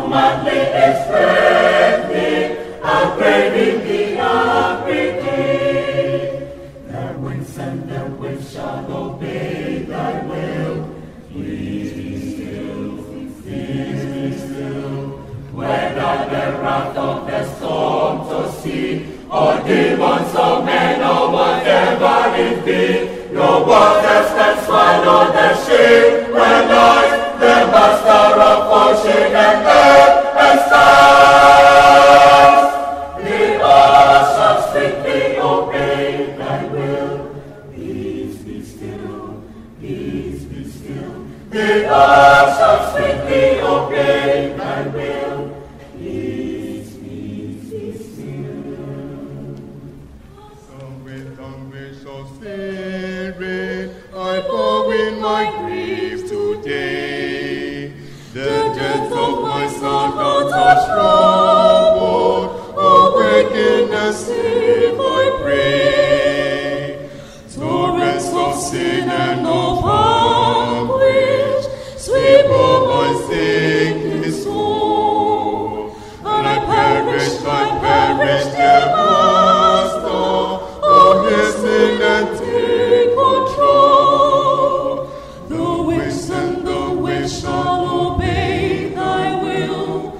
madly expecting, upbraiding the upbraiding. The winds and the waves shall obey thy will. Peace be still, peace be still. Whether the wrath of the storm to sea, or demons or men or whatever it be, no waters can swallow the ship when lies the master of ocean and earth and stars. The earth shall strictly obey thy will. Peace be still, peace be still. The earth shall strictly obey thy will. Peace, peace be still. Some gracious Spirit, I bow in my grief today. The death of my son that has troubled, awaken and save, I pray. Torrents of sin and of anguish sweep over my sinking soul, and I perish, dear Master. Oh, hasten and take control. The winds and the waves shall obey thy will.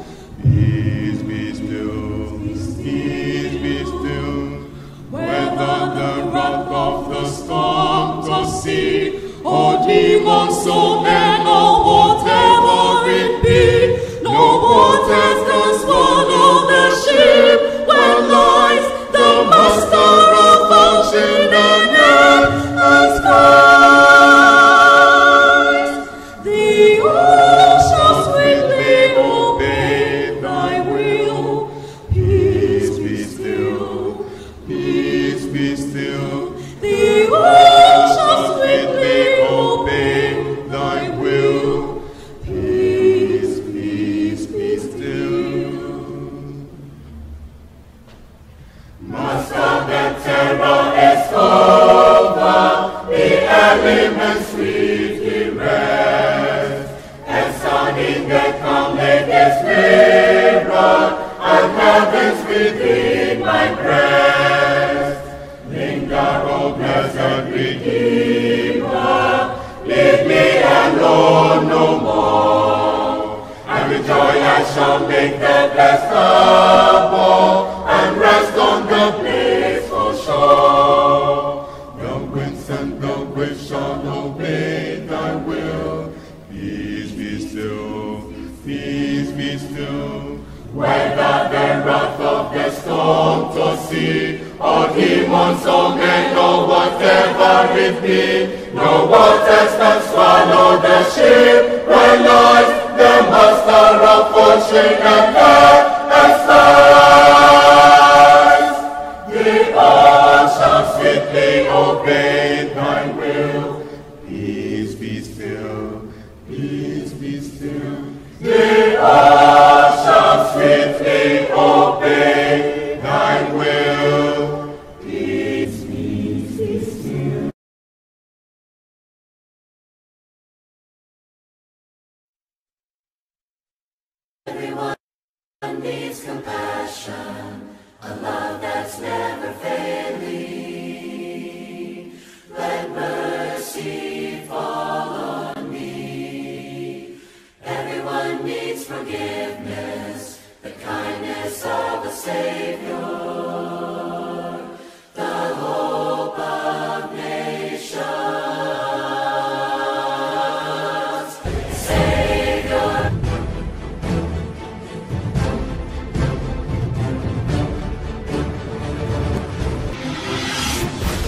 Peace be still, peace be still. Whether the wrath of the storm to sea, or demons or men or whatever it be, no waters can swallow the ship when lies the master of ocean and earth and skies. The earth shall sweetly obey thy will. Peace be still, peace be still. The earth shall sweetly obey thy will. Peace, peace be still. Master, the terror is over, the elements sweetly rest, and sounding the calm latest mirror, and heavens within my breast. Linger, O blessed Redeemer, leave me alone no more, and with joy I shall make the blessed abode, and rest on the blissful shore. The winds and the waves shall obey thy will. Peace be still, peace be still. Whether the wrath of the storm to sea, or demons or men or whatever it be, no waters can swallow the ship when lies the master of ocean and earth and skies. The earth shall sweetly obey thy will. Peace be still, peace be still. The earth shall sweetly obey thy will. Peace, peace be still. Everyone needs compassion, a love that's never failing. Let mercy fall on me. Everyone needs forgiveness, the kindness of the Savior, the hope of nations. Savior.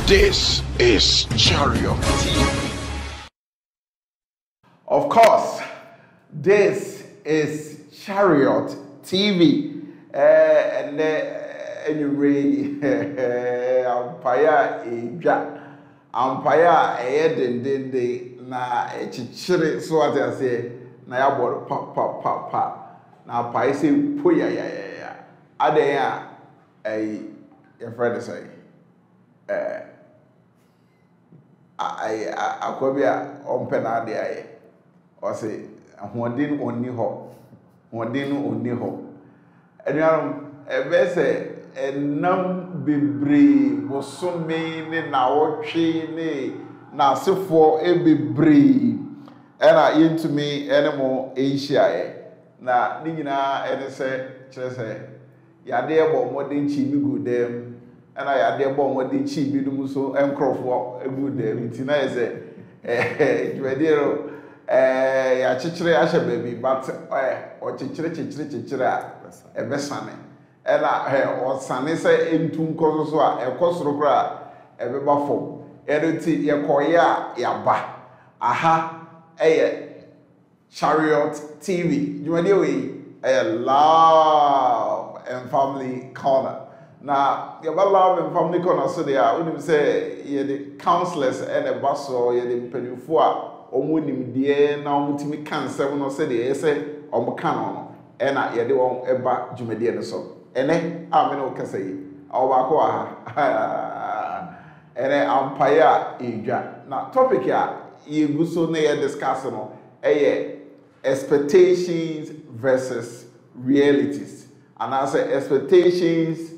This is Chariot TV. Of course, this is Chariot TV. And anyway, Ampaya Eja, Ampaya Edende na Chichiri, so as I say, na ya board pa. Na Paisi Puya ya. Adea your friend say, akwabia ompena de aye o say ahoden onni ho hodin oni ho anuanom ebese enam bebre bosome ne nawotwe ne na asefo ebebre ena yentumi enemo ehia na ni nyina ene se kire se yade ebo modin chi bi go dem ena yade ebo modin chi bi dum so enkrofo egu dem ntina ese dwedero ya chichire ahye baby but o chichire a ebesane ena o sane se entum koso so a ekosoro kra ebeba fom ereti yekoya yaba aha Chariot TV. You know a love and family corner. Now, you have love and family corner so they are when you say you the counselors and a bus or you the penufua or winning the now multi cancer when I say the essay or canon and I had the one about Jumedian so. And then I mean, okay, say, our and then umpire ija. Now, topic here, you go so near discussing expectations versus realities. And I say expectations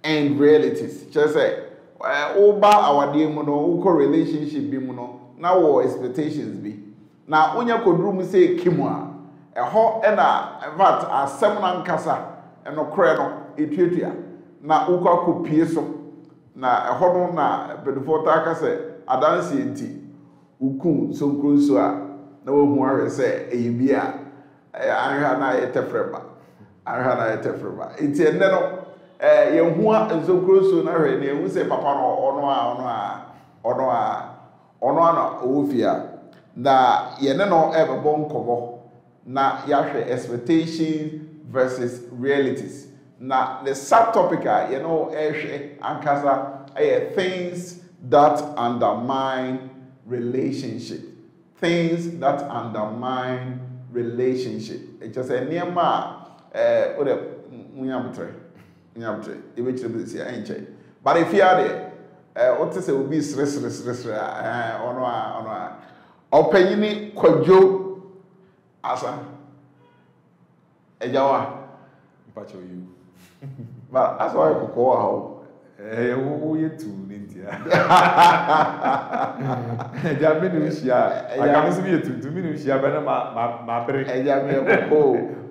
and realities. Just say, over our dear mono, uko relationship be mono, now what expectations be. Now, when you could room say kimwa, a hot and a vat a seminal casa and no creno, etuia. Now, uka could pierce na a hot na before taka say, I don't see it. Uku so close na wo hu ahwe se eyibia anhwa na yetefreba enti enne no ye hu azokroso na hwe na ehu se papa no ono na ofia na ye ne no ebebo nkobo na yahwe expectations versus realities na the subtopic ye no ehwe ankasa things that undermine relationship. Things that undermine relationship. It's just a near ma but if you are there, what to say will be stress opinion kwajo asa ejawa mpacho you but that's why I call how who you to India. Jamini Ushia. I can't see you to Minushia, but my break. Jamie,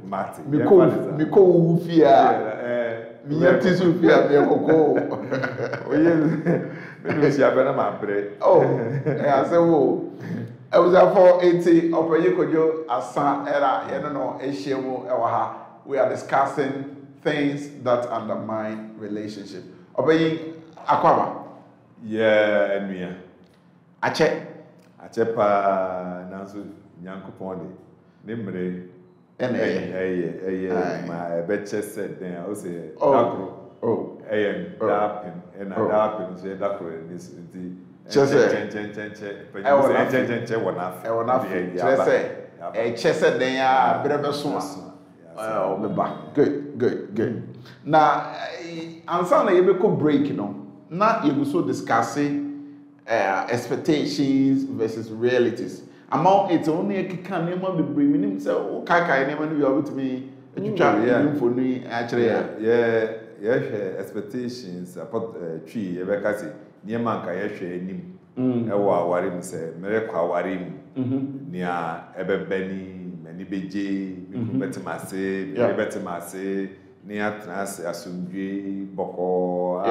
Martin. Miko Ufia. Miati Sufia, Miko. Minushia, but my break. Oh, I said, oh, I was at 480 of a Yokojo, Asa Era, Yeno, Eshemo, Ewaha. We are discussing things that undermine relationship. Obey Aquaba. Yeah, and me. Ache pa Nansu Yankupon. Nimre. My betcha said then I say, oh, dapping and a dapping, say Dakro in this. Just Good. Now, answer you be break, you know. Now you so discussing expectations versus realities. Among it's only a can never be bringing so kaka never knew you with me. For me actually expectations about tree ebekasi near manka yehwe enim ewa warim se merekwa warim nia ebebeni mani beje betimase betimase nia trans asundwe boko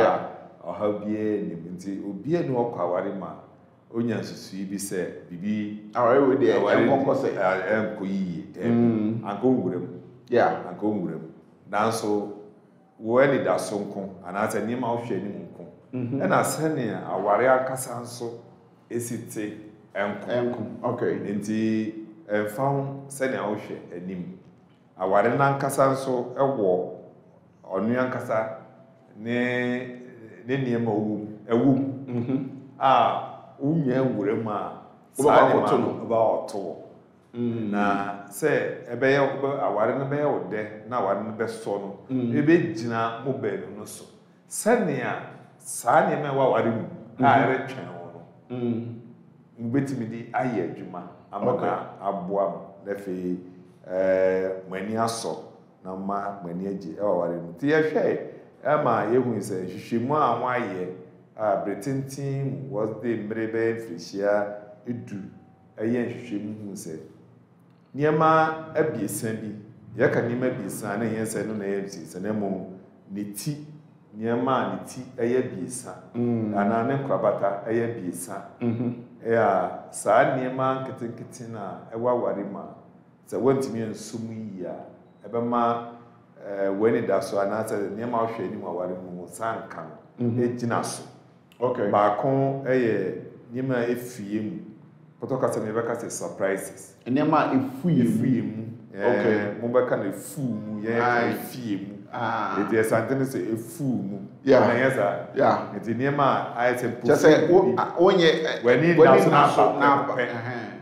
ohabie nimti obie ni okwa warima onya susu bi se bibi awe we dey enkonko se enkoyi anko ngurem anko ngurem nanso wo ni da sonko anase ni ma ohwe ni munko na sene aware akasa nso esite enko okay nti enfam sene ohwe anim aware na nkasa nso ewo onu ankasa ne niema ewu unya wurem a ba oto na se ebeye aware no be ode na aware no be so no ebe gina mobile no so senia saa niema wa aware mu a eretwen wo no mbetimi di aye adwuma amaka aboa na fe mani aso na ma mani agi e waware mu ti ye hwe e ma ye hu se hwehwemu a waye a bretintin was the mrebe frisia edu eye hwehwemu hu se niema abiesa bi ye ka niema biesa na ye se no na ye biesa na mo ne ti niema ne ti eye biesa ana ne nkrabata eye biesa ya saa niema nketenkete na ewaware ma se wantimi ensum yi a ebema weni da so ana se niema hwe ni waware mu sanka ejina so okay ba kon eye niema efie mu potoka se mebeka se surprises niema efie mu okay mo beka na efu mu ye efie mu it is something say efu mu na yesa it niema I say just say onye weni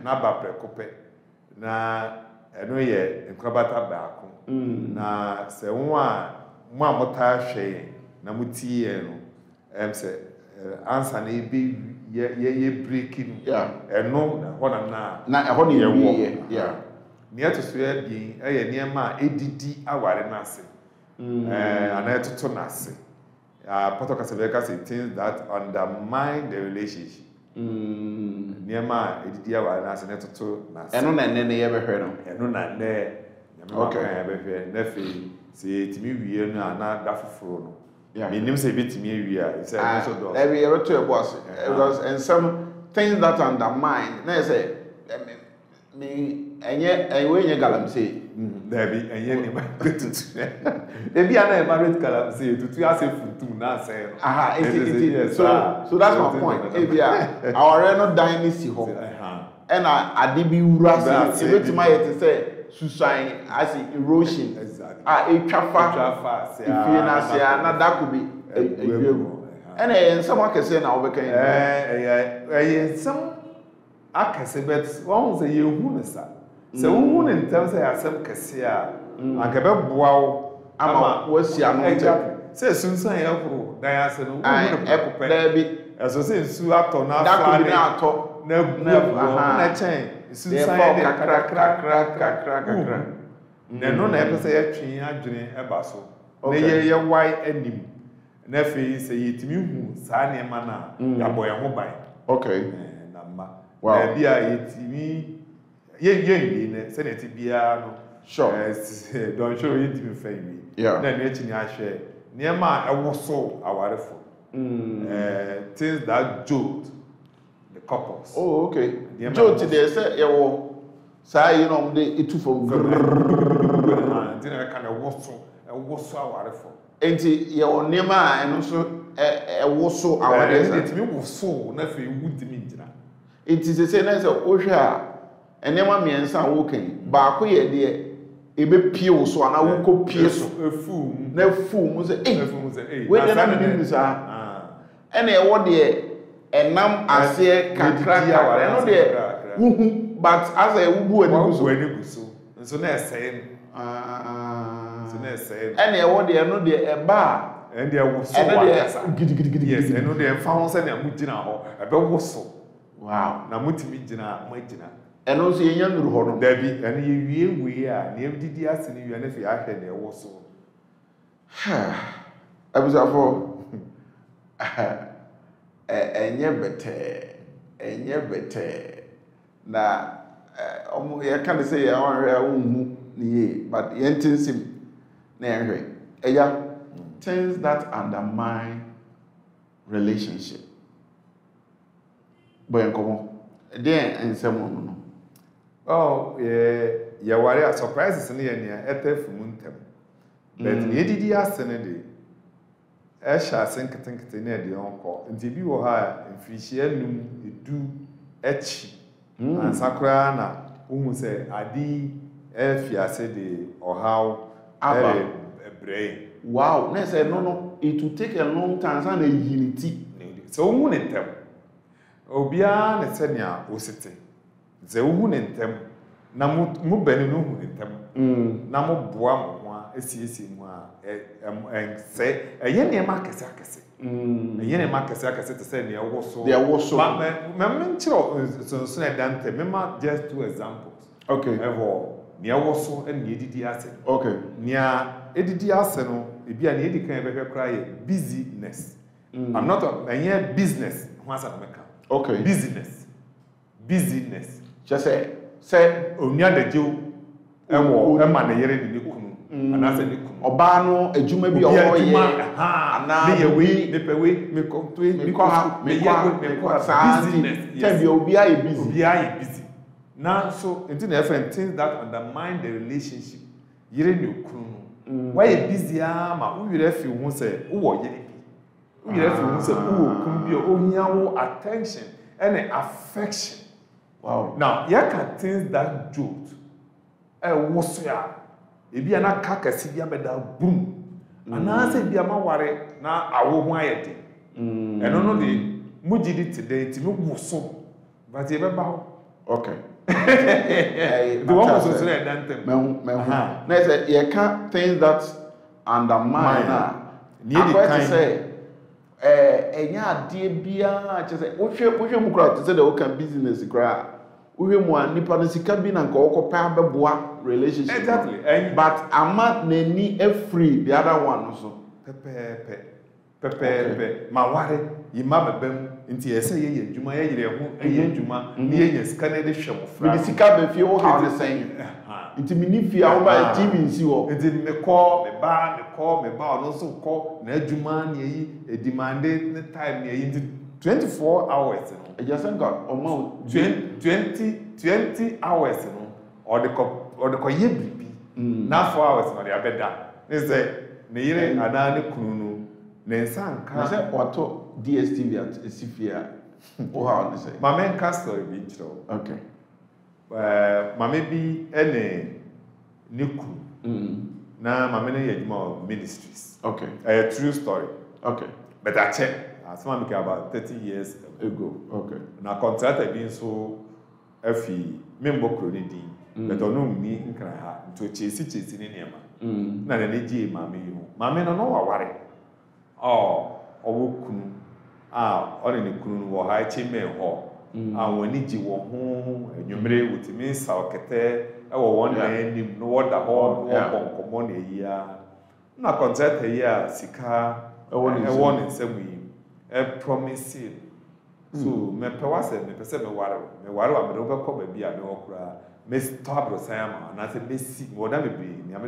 na ba prekope na eno ye nkrabata baako na se won mo amota hwe na mutie no say answer na ebe ye breaking eno na ho na ho na ye ne to so ya bi eye niema edidi aware na ase ana etoto na ase potoka sebeka say things that undermine the relationship niema edidi aware na ase ne toto na ase eno na ne ye behwe no eno na ne okay ya behwe na fi se timi wie no ana da foforo no minim say betimi wie a say so do every year to a boss because and some things that undermine na say me enye galamsey Debbie enye ni ma tutu ebi ana marriage galamsey tutu ase futum na say it so that's my point ebi our no dynasty ho and ade bi wura say ebetima yet say susan as erosion etwafa ifie na say na that could be egwegu and some akese na obeka some akese bet won say yehu ne sa se wo ne ntam say asem kese a anka be boawo ama wasi anu se sunsan ya horo dan ase no wo ne ekopɛ da bi eso se nsu ato na afa ne ato na chen sunsan ya kakra na no na epese ya twen adwene eba so na ye wai anim na fe se yetimi hu saa ne ma na ya boye ho ban okay na ma na bia yetimi ye ne se ne ti bia no sure don't show yetimi fa yi na ne echi ni ahwe ne ma ewoso awarefo things that jolt the couples okay jolt there say yewo saa yi no mde etu for dina ka na woso awarefo enti ye onema a eno so woso awarefo etimi woso na fe wudimi njira enti se na se ohwe a enema miensa wo kan ba ko ye de ebe pie wo so ana wo ko pie so efu na fu mu se we de na ni sa ene e wo de enam ase kakra eno de wuhu but as a wubu ani guso nso na eseye nso na eseye ene e wo de eno de eba ene de wo so wa gidi yes eno de fa ho se na mu gina ho ebe wo so wow na mutimi gina ma gina eno so yenya nuru ho no dabi ene ye wie a na ebdidi ase ni wie na fi ahwe na e wo so abusafo enye bete na omo ye kan say ya wanhwe a wonhu niye but ye ntinsim na yenhwe eya things that undermine relationship boy enkomo den ensem no ye ware a surprises ne ye ne etaf mu ntem but ye didi asene de esha senketenkete ne de onko nti bi wo ha mfirihia num edu echi ansakra na uhu se adi efiase de ohaw brain wow na say no it will take a long time so na yiniti so uhu ne ntem obia ne se nia osete ze uhu ne ntem na mu bani no uhu ne ntem na mu boa mo ho esiesi mu a se eye ne ma kese eye ne ma kese te se ne woso me nchiro so na dante me ma just two examples okay evo nea woso and ye didi ase. Okay. Nea edidi ase no ebi a nea edi kan ebehwe kra ye business. I'm not a business. Okay. Business. Just say onya de jew ewo e ma na yere ni kunu ana se ni kunu oba no adwuma bi owo ye ana me ye we me pe we me ko to me ko business. Tell you obi aye busy. Obi aye busy. Now so into the different things that undermine the relationship. Yere ni kunu. Why you busy ma wo yere fi wo se wo yere. Wo yere fi wo se wo kunu bi o hia wo attention and affection. Wow. Now, you can things that jolt. What's ya? If you are not carcass, you are boom. And I say, be a man worry now. I will wire it. And I know the Mujidi today to move so, but you remember. Okay. The one was also a dante. Next, you can't things that undermine. I'm going to say. Enya die bia che wohwe mu kra to say the can business kra wohwe mu anipa no sika bi na nka okopa beboa relationship. Exactly. But ama nani free the other one so pepe ma ware yima bebam nti ese ye adwuma ye yire ho ye adwuma ne ye sika na de hwe mo fra me sika be fie wo how the same nti me ni fie wo ba TV nsi wo nti me ko me ba no so ko na adwuma ne yi edimande ne time ne yi nti 24 hours no I just got almost 20 hours no or the ko ye bibi na 4 hours no dey abeda ne say ne yire ana ne kunu no Nensanka. I said, "Auto DSTV at Sifia." Oh, how they say? My main story be true. Okay. Mama be any Niku. Na mama na yedma ministries. Okay. A true story. Okay. But I check. As one about 30 years ago. Okay. Na contract being so efi member kroni din. But ono mi nkra ha. To chesi ni niema. Na na neji mama yi ho. Mama no waware. Kunu ɔne ne kunu no wɔ ha chime ho woni ji wo ho enwumere wutimi sa okete ɛwɔ wɔn na anim no wɔda hɔ wɔ bonkomo na yia na contract yi a sika ɛwɔ ne nsɛm yi promise so me pɛ wase me pɛ sɛ me ware wa me do bɛkɔ ba bi a me wɔ kura me stop ro sai ama na sɛ me si wɔ da me bi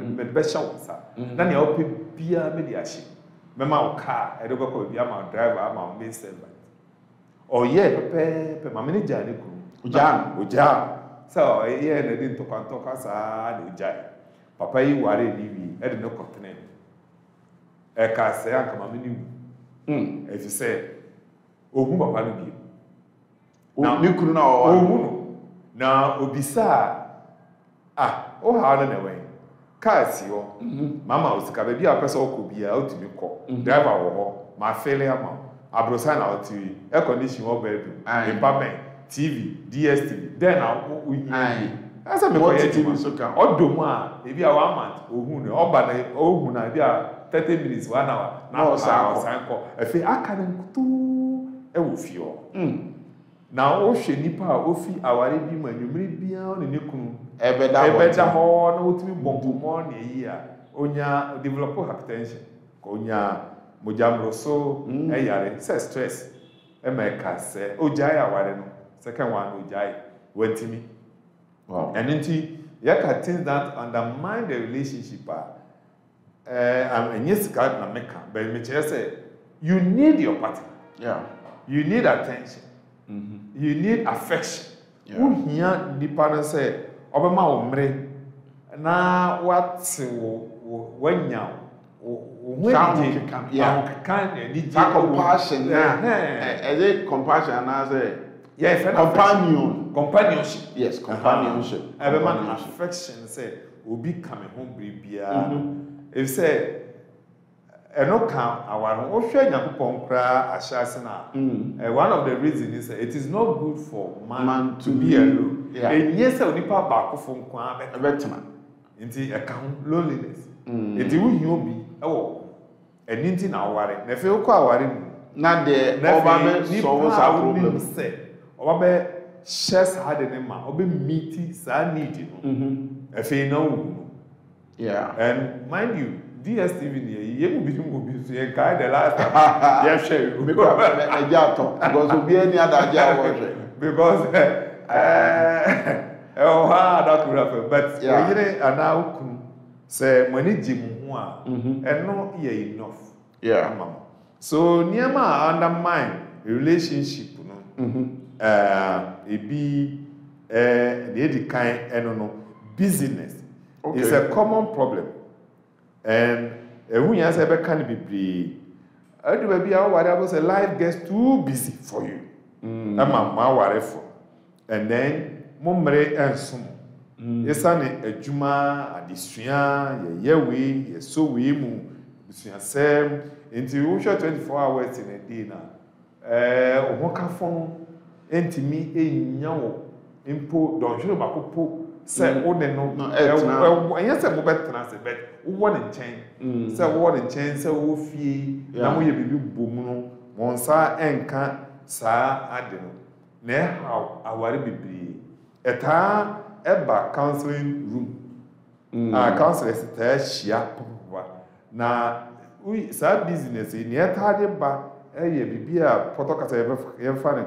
me be hyɛ wo sa na ne ɔpɛ bia me di ahye Mama car, I don't go be a driver, I'm a main servant. Oh, yeah, Pepe, my manager, Ujam. So, yeah, I didn't talk as I Ujai. Papa, you worry, I didn't know continent. I can't say, I come a minute. If you say, oh, Papa, now, you could know, now, Obisa. Oh, how on the way. Cars yo mama osika be bia pese okobia otimi ko driver wo ho ma failure ma abrosa na oti air condition wo bedroom environment TV DSTV then asa me ko TV so ka odomu a e bia 1 month ohun ne oba na ohun na bia 30 minutes 1 hour na osan ko efe aka na nkutu e wo fio na o hwe nipa a ofi aware bi ma nwumire bia o ne kunu ebeda ho na otimi bombomo na yi a onya develop hypertension ko onya mojamro so eyare se stress e ma ka se ojai aware no second one ojai wantimi wow and nti yaka things that undermine the relationship and yes God na meka but me say you need your partner you need attention you need affection. Who here depend say obema omre na what when ya compassion is it compassion na say yes companionship yes companionship obema affection say obi come home bibia if say eno kan awaro o hwe nyakopon kra ahyase na one of the reasons is it is not good for man to be alone enye se onipa ba kofo nkwa betema nti e kan loneliness nti wo hi obi ewo eni nti na aware na fe ko aware mu na de oba be solve our problem se oba be shares had an emma, or be meaty, sad needy. A fair no. Yeah. And mind you, DSTV, you will be a guy the last time. Yes, sure. Because we'll be any other job. Because, oh, that could happen. But, yeah, and now, say, when it Jim, and no, enough. Yeah. So, near my undermine relationship, it be the kind, and business. Okay. It's a common problem. And when you say can be life gets too busy for you. And then momre and some. It's a juma, a dissuan, ye so we move, same into 24 hours in a dinner. Waka phone, me a yaw, impo, don't you know, say, oh, no, yes, I'm better than I said, but one in chain. Say, what in chain, so fee, now we be boom, one sa and can't, sa, I don't know. Ne how I worry be a time ever counseling room. Counselors tell shia. Now, we say business in yet hard back, be a protocol ever funny.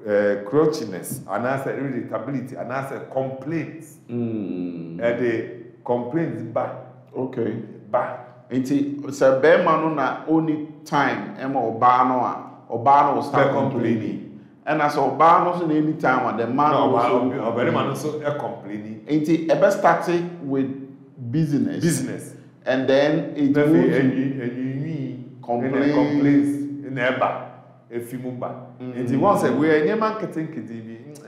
Crouchiness, and answer irritability, and answer complaints. The complaints back. Okay. Back. It's a bear man on only time, Emma Obano start complaining. And as Obano's in any time, and the man also very man also complaining. Ain't it ever started with business? Business. And then it complaints in ever. If you move back, and he wants a way any man can think it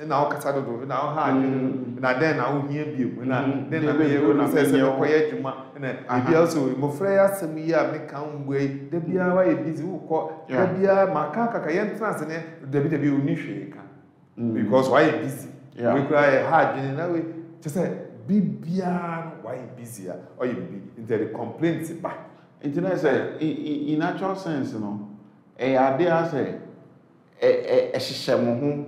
in our Casado, now hard, and then I will hear you. Then I be able to say, and he also, Mofreya, some year may come way, the Bia busy who call Bia, Macaca, entrance, and the Nisha. Because why busy? We cry a hard in a way, just say, be beyond why busier, or you be into the complaints back. In natural sense, you know. Idea say a shishamo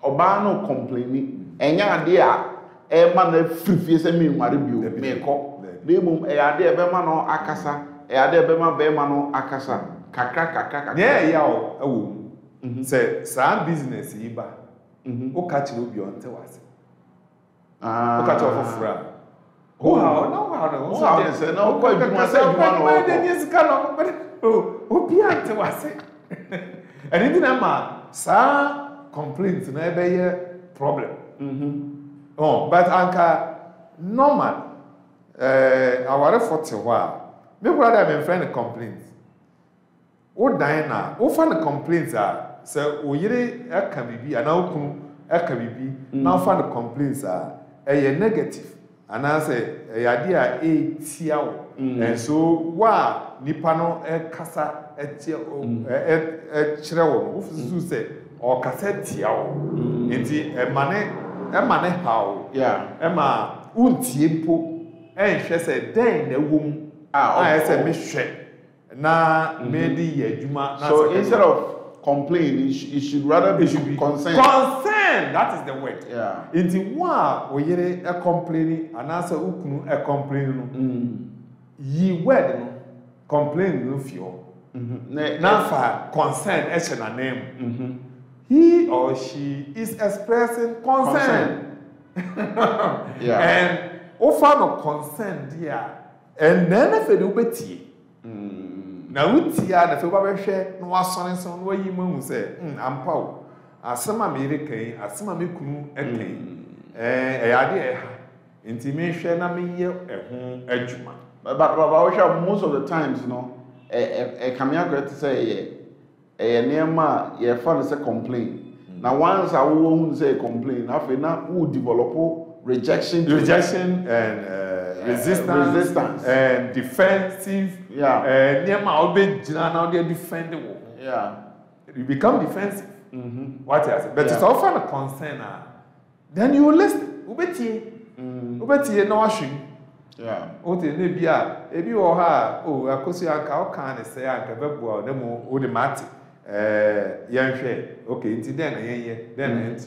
Obano complaining, and ya dear, man free face and me, Maribio, may call the boom, a idea Bemano Akasa, a idea Bemano Akasa, Kaka, yeah, oh, say, some business, Iba, who catch you beyond to us. Look at your friend. Oh, no, oh, Piante was it. And it didn't matter. Some complaints never a problem. Oh, but Anka, normal. Our effort a while. Maybe rather than friend complaints. Oh, Diana, oh, find the complaints are so, oh, ye can be, and now can be, now find the complaints are a negative. And I say, a idea a tiao. And so, why Nipano Kasa Chrewo, who say, or cassette tiao. Indeed, a money how, yeah, Emma, untiempo, and she said, then the womb, I said, Miss na maybe Juma. So instead of complaining, it should rather be concerned. Concerned, that is the word. Yeah. Inti wa oyere a complaining and answer ukunu a complaining. Ye word no complain no fio. Now for concern as a name. He or she is expressing concern. Yeah. And offer no concern dear. And then if you beti. Now we tia the feel share no wasson so no yi mu say ampa asema me reken asema me kunu eken ade e ha nti me hwe na me ye ehun adwuma but we share most of the times you know come here to say neema ye fan say complain now once I won't say complain after now who develop rejection and resistance and defensive. Yeah. Near my old now they're defendable. Yeah. You become defensive. What else? But it's often a concern. Then you listen. Ubeti no washing. Yeah. Ote nebia ebi wo ha I kosi anka o kan say anka bebo o demo o de mate Yanhwe, okay, nti then then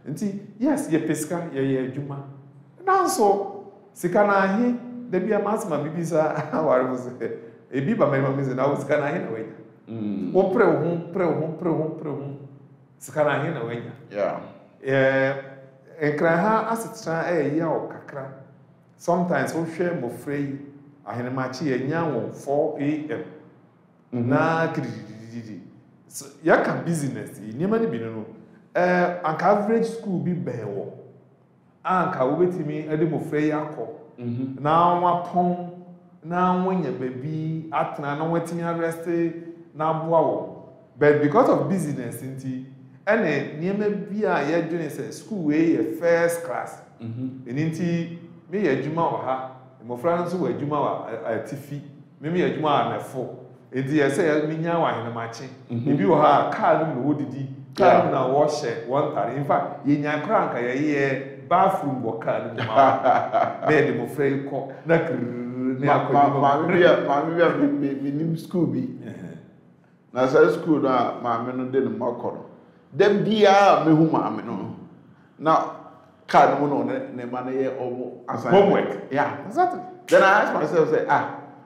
nti yes, ye pesca, ye juma. Now so, sikana he, there be a mass, my bibisa, how I was a biba, my mamma is now sikana he away. O pre home, sikana he away. Yeah. And cry as a year or kakra. Sometimes we share more free. I had a match here now 4 a.m. Na so yaka business nyema ni bi no anka average school bi bewo anka wo betimi ade mo frɛ yakɔ na wapɔn na wonya baby atena na watimi arrest na aboa wo but because of business nti ene nyema bi a ye dwene sɛ school we ye first class nti me ye adwuma wɔ ha mo fra nso wɔ adwuma wɔ atifi me ye adwuma na fo enti ye say me nya wa hena machi ebi wo ha car no wo didi car na wo hye one tare in fact ye nya kra nka ye bathroom wo car no ma bed mo frey ko na ne akodi ma me nim school bi na say school na ma me no de no makɔ no dem bia me hu ma me no na car no no ne ma na ye omo homework yeah exactly then I ask myself say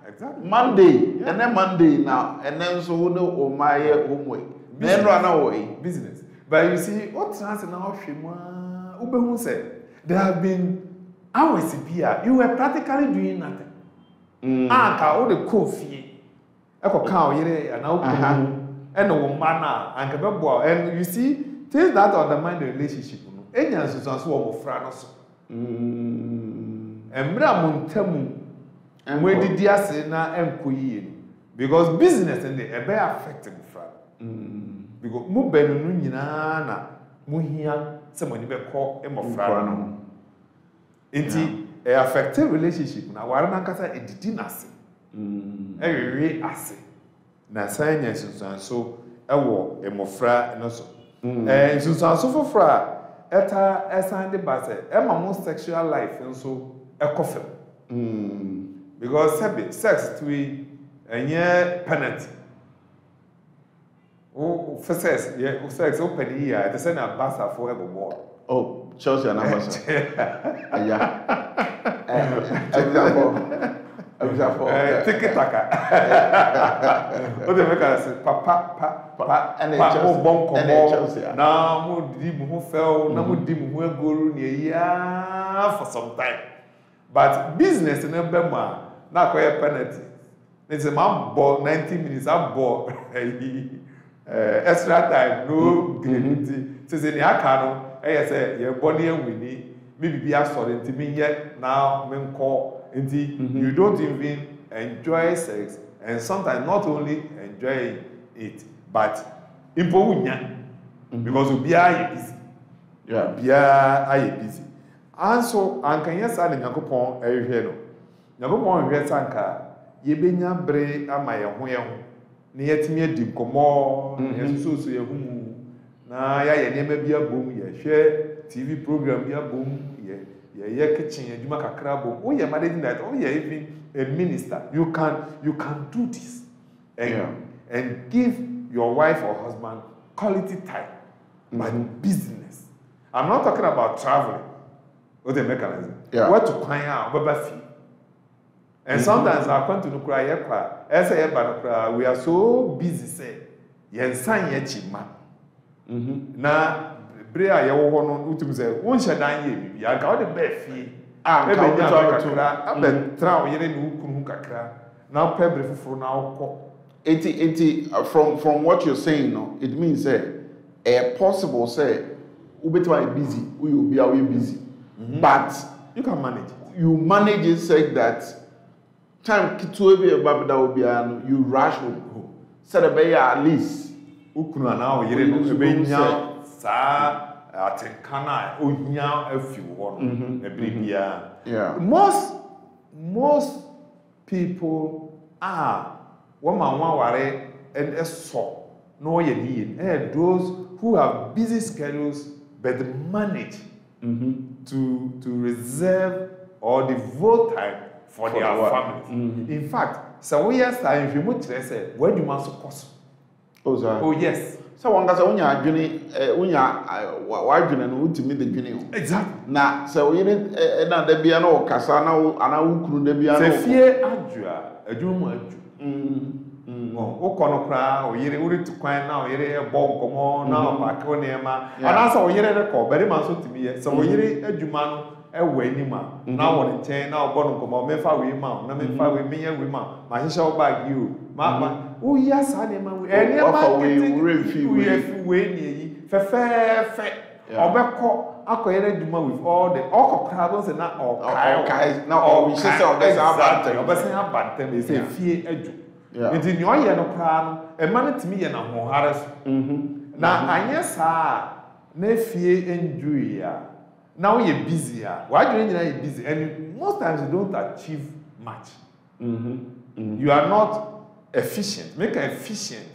exactly. Monday, and then Monday now, and then so who know oh my homework. Then run away. Business. But you see, what trans now Shima Ube said there have been hours here. You were practically doing nothing. All the coffee. Echo cow here and now and no manner and kebabo. And you see, things that undermine the relationship. Agents is also of Franos. And Bramun and where did you say na enkoyi because business and the ebe affected fra because mu benu nu nyina na mu hia se mo ni be ko e mo fra no enti e affected relationship na ware na kasa edidi na se ewewe ase na sanya sunsanso e wo e mo fra no so sunsanso fofra eta esande ba se e ma mo sexual life nso e kofem because sex to be a penalty. Oh, for sex, yeah, sex open here. The same ambassador for every war. Oh, Chelsea and ambassador. Yeah. Example. Tiki taka. What the make us papa and Chelsea. Now, mo di mo fell. Now mo di mo go near for some time. But business in Bema. Now, quite a penalty. It's a man bought 90 minutes. I bought extra time. No guarantee. Says in the account, I say, you're Bonnie and Winnie. Maybe be sorry to me yet. Now, men call. You don't even enjoy sex, and sometimes not only enjoy it, but impowunya because we are busy. Yeah, we are busy. And so, and can you say, Yakupon, Eriheno? Yakupon, Resanka, Yebenya Bre, Amaya Hoyam, Nietime Dim Como, Yesusu Yahumu, Na ya never be a boom, ye share TV program, ya boom, ye kitchen, ye Jumaka crabo, oh, you're managing that, oh, you're even a minister. You can do this and give your wife or husband quality time, but business. I'm not talking about traveling. What the mechanism? What to find out? What fee? And sometimes I come to the cry. We are so busy. Say, yensan yechima. Na brea ya wo no utum say won shedan ye bibi. I got the best fee. Maybe you kakra. Abe tra yere ni ukunu kakra. Now pebre fufuru na okọ. From what you're saying, no, it means possible say ubetwa busy, we will be away busy. But you can manage. You manage it such that time to be about that will be you rush home. Said at least. Ukuna now yere no ebenya sa atenkana onya afiu ho no ebibia. Yeah. Most people are woman ware and so no ye need. Those who have busy schedules but manage to reserve or devote time for their families. In fact, so we are saying if you much say where do you want to cost? Oh, sir. Oh yes. So one kasa unya adwene wadwene no utimi de dwene ho. Exactly. Na so yire na da bia na o kasa na ana wukuru da bia na. Se fie adwa adwumu adwu. O kono kra o yire uri tukwan na o yire ebo nkomo na o paake o nema. Ana so o yire rekọ beri man so timi ye. So o yire adwuma no ewe anima na wo nchen na o bo nkomo me fa we ma na me fa we me ye we ma hyehyɛ o bag you ma o ya sa ne ma we ene ma we ni yi fefefe obekɔ akoyere adwuma with all the okokra don say na kai na o we say obesen abantem e say fie adwu nti ni oyɛ no kra no e ma no timi ye na ho hare so na anye saa na fie enjoy ya now you're busy. Why do you busy? And most times you don't achieve much. You are not efficient. Make it efficient.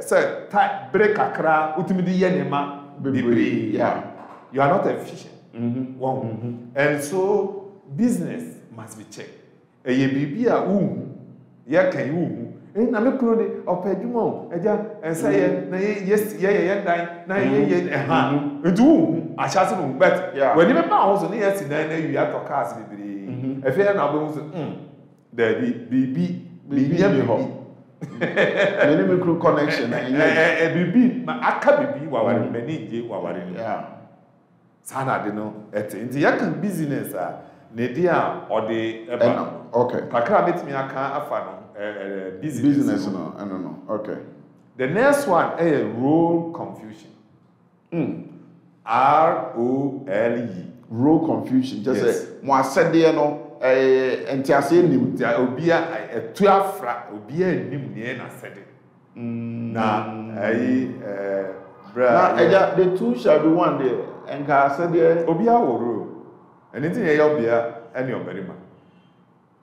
So break a cra ultimately yenema baby. Yeah. You are not efficient. And so business must be checked. A baby ya can you na me kuro de opedwuma o eja ensa ye na yes ye dan na ye ntu achase no but when you ba ho so na yes dan na wi atokas bibiri efe na obo so da bibi ya ho many micro connection bibi ma aka bibi wa ware mani je wa ware sana de no enti ya kan business na dia ode eba okay kakra metimi aka afa no business no I don't know. Okay. The next one is role confusion. ROLE. Role confusion. Just say mo asede no entiase nim obia etuafra obia nim ne na sede. Na bra na the two shall be one day enka asede obia wo role. Anything ye obia any oberima.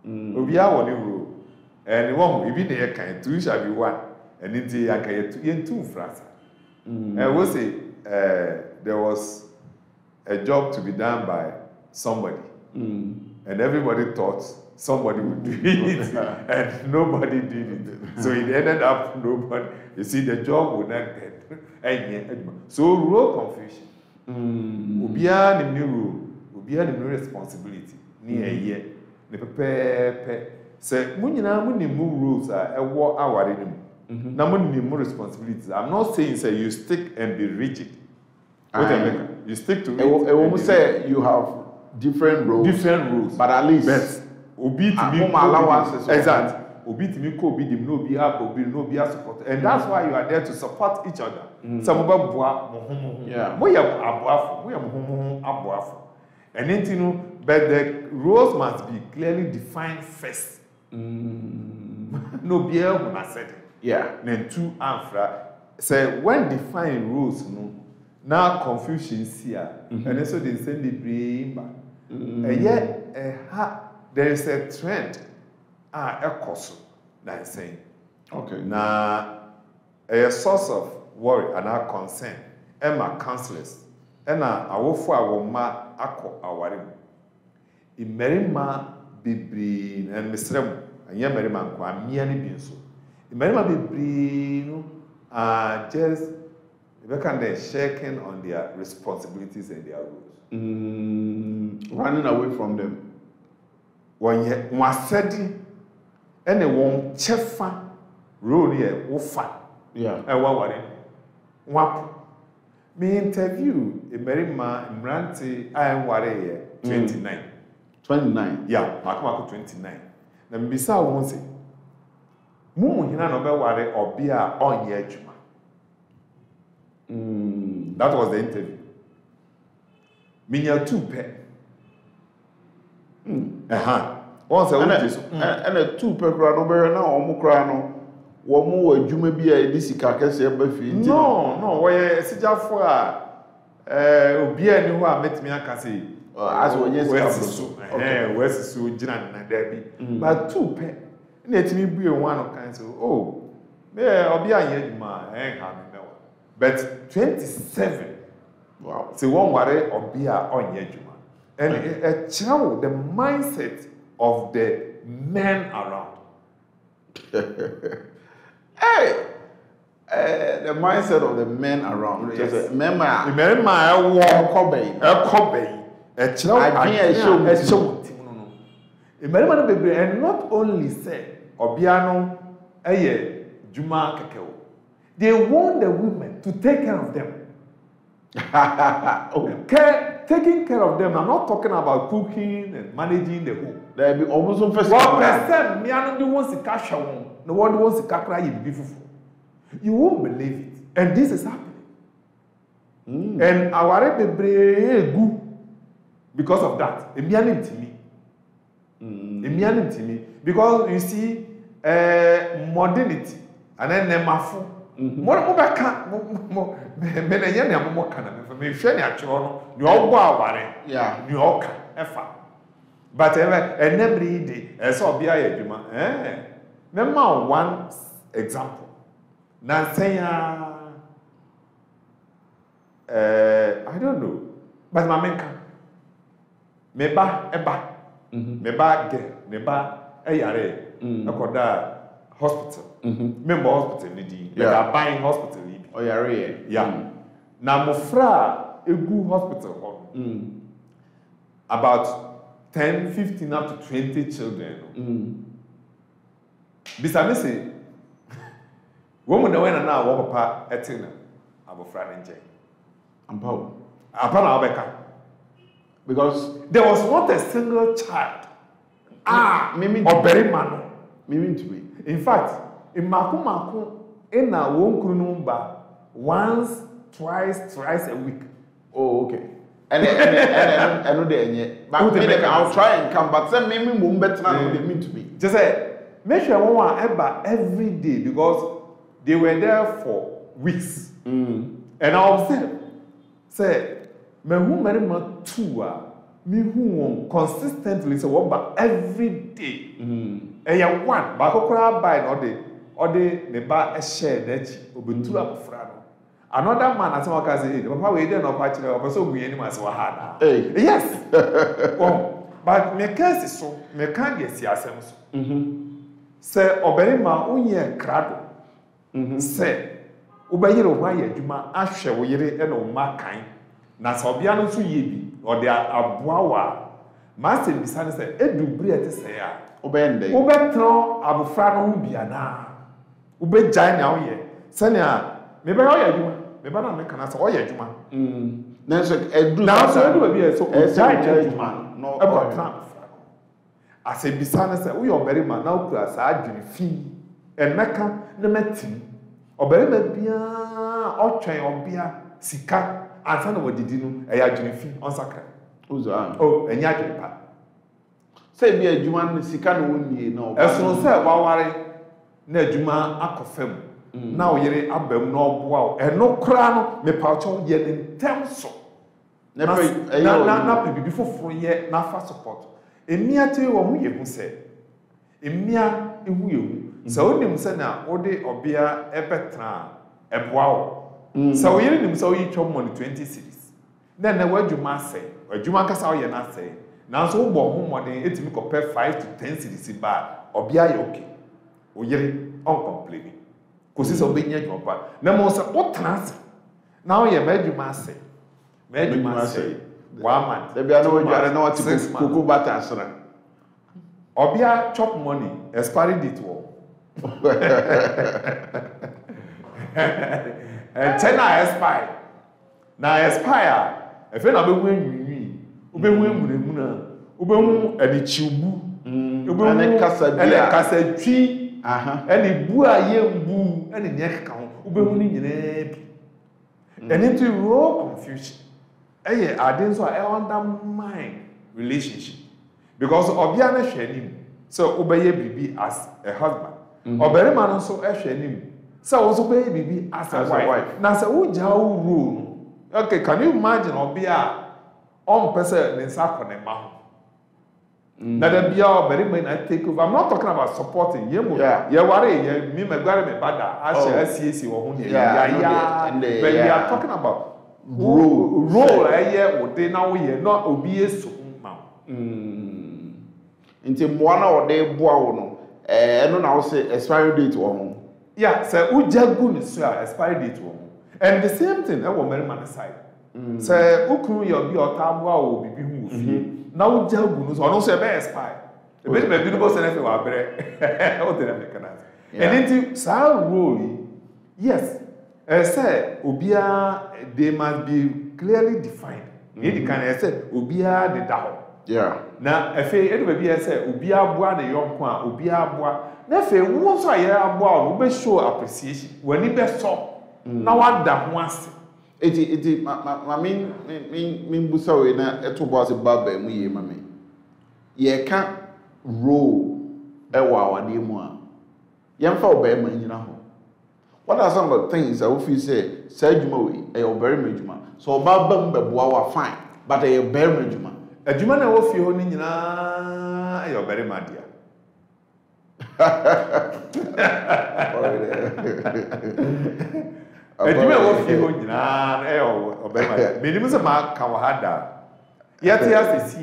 Obia wo ne role. And one if you can two shall be one, and in the can two frasa. I will say there was a job to be done by somebody, and everybody thought somebody would do it, and nobody did it. So it ended up nobody. You see, the job would not get. So role confusion. Ubia the new rule, ubia the new responsibility. Ni a year, the pepe. Say, Munina munim rules are a war hour in him. Namunim responsibilities. I'm not saying say you stick and be rigid. You stick to it. I won't say you have different rules. But at least obi to me allowances. Exactly. Obi to me ko be them no be have obi no be support. And that's why you are there to support each other. Some of yeah. We are abuafo. And then but the rules must be clearly defined first. No be able to say yeah. Then two answer say when defining rules no now confusion here and so they send the brain back. And yet there is a trend echoes that saying okay now a source of worry and our concern Emma counselors and our for ma ako aware imerima bibri and misrem and yamerima kwa miani binso imerima bibri no just they can they shaking on their responsibilities and their roles running away from them one said and a one chefa role here wofa yeah and what worry one me interview imerima mranti I am worry here 29 yeah makoma 29 na mbisa won say mumu hina no be ware obia onye adwuma that was the interview minya two pe once and a two pe kra no be na omo kra no wo mo adwuma bi a edi sika kese ba fi nti no wo ye sigafo a obia ni ho a metimi aka say as we yes west so gina na there bi but two pe na etimi bue one kan so oh me obia yen adwuma ha me mewa but 27 wow say one ware obia onye adwuma and a child the mindset of the men around hey the mindset of the men around. Yes. Just remember, mmarima a ɛwɔ ɛkɔbɛyi ɛkyerɛw mmarima no bebree, and not only say ɔbea no ɛyɛ dwuma kɛkɛ o, they want the women to take care of them. Taking care of them. I'm not talking about cooking and managing the home. There be almost some first. 1% me I don't want to cash one. No one wants to cry you won't believe it. And this is happening. And our good because of that. To me. Because you see modernity and then nemafu. More me hwɛ ne atwerɛ no ne ɔbɔ aware ne ɔka ɛfa but ɛnɛmre de ɛsɛ ɔbea yɛ adwuma mɛma one example nansɛn I don't know but ma menka me ba girl me ba ɛyare ɛkɔda hospital member hospital ne di but aban hospital yi bi ɔyare yeah. Na mofra egu hospital hɔ about 10, 15 up to 20 children. Bisa me say woman na wena na wo papa etina abofra ne nje. Ampa na obeka. Because there was not a single child. Mimi obere man. Mimi to be. In fact, in mako ina won kunu no ba once twice a week. Oh, okay. And I know they but I'll try and come, but some maybe mum better than they mean to be. Just say, make sure one every day because they were there for weeks. And I observe, say, me who marry my two me who won consistently so what every day. And you one, but how buy or they ba a share that obentu abofra. Another man as one can say, Papa, we didn't know patch or so we any was hard. Yes. But me case so me can't get see ourselves. Say Oberima unye crado. Say Ubayero why juma ashe wo yere e no ma kan. Na so bia no so ye bi or they aboawa. Master bisane say edubri ete say a. Obende. Ubetro abofra no hu bia na. Ube jai na wo ye. Senia me be o ye juma. Me ba na me kana say o ye juma. Na so edu. Na so edu be so jai juma. No. Eba tran. As a bisane say we oberima na okura sa adwene fi. Emeka na metim. Oberima bia otwen obia sika ansa na wodidi no e ya adwene fi onsakra. Uzo Oh, enya adwene pa. Say bi adwuma no sika no wonnie na oba. Eson say waware na adwuma akofam. Na oyere abam na oboa o. Eno kra no me paucho ye ne ntem so. Na bibi foforo ye na fa support. Emia te wo hu ye hu se. Emia ehu ye hu. Se onim se na ode obia ebetra eboa o. Se oyere nim se oyi twom money 20 cities. Na wadwuma se. Wadwuma kasa oye na se. Na so wo ho modern etimi kopɛ 5 to 10 cities ba. Obia ye okay. Oyere on complaining. Kosi se obenya dwuma pa. Na mo se o trans. Na oye madwuma se. Madwuma se. 1 month. They be no wadware na wati kuku bata asra. Obia chop money, expiry date wo. And 10 expire. Na expire. E fe na be hu enwinwi. Ube hu emuremu na. Ube hu anichiubu. Ube hu ene kasa twi. Ene bu aye mbu, ene ne keka ho. Ube hu ni nyina bi. And into raw confusion. Eye ade so I undermine relationship. Because obia na hwe nim. So obeye bibi as a husband. Oberima no so hwe nim. So also obeye bibi as a wife. Na say wo ja wo rule. Okay, can you imagine obia on person in sakone ma ho. Na da bia oberima na take over. I'm not talking about supporting yemu. Yeah, worry ye me megware me bada. Asiesi wo ho ne. But we are talking about role eye ode na wo ye no obi eso ma. Nti mmoa na ode boa wo no eno na wo say expiry date wo ho Yeah, say ujagu so expiry date wo. And the same thing e wo man side. Say ukuru your bi otaboa o bibi hu ofie. Na ujagu no so ono so e be expire. E be be bi no say na wa bere. O dey make na. And it sa rule yes. Say obia they must be clearly defined. It can say obia the daho. Yeah. Na efe edu be bi say obia aboa ne yonko a obia aboa. Na efe wo so aye aboa o be show appreciation. Wani be so na wada ho ase. Eti ma min busa we na eto boss baba mu ye ma me. Ye ka role e wa awade mu a. Ye mfa oba ma nyina ho. What are some of the things I will say, Sajuma, a very major? So, Babam Babuawa fine, but a very major. A Jumana will feel in your very mad dear. A Juma will feel in minimum a mark Kawahada. Yet, yes, the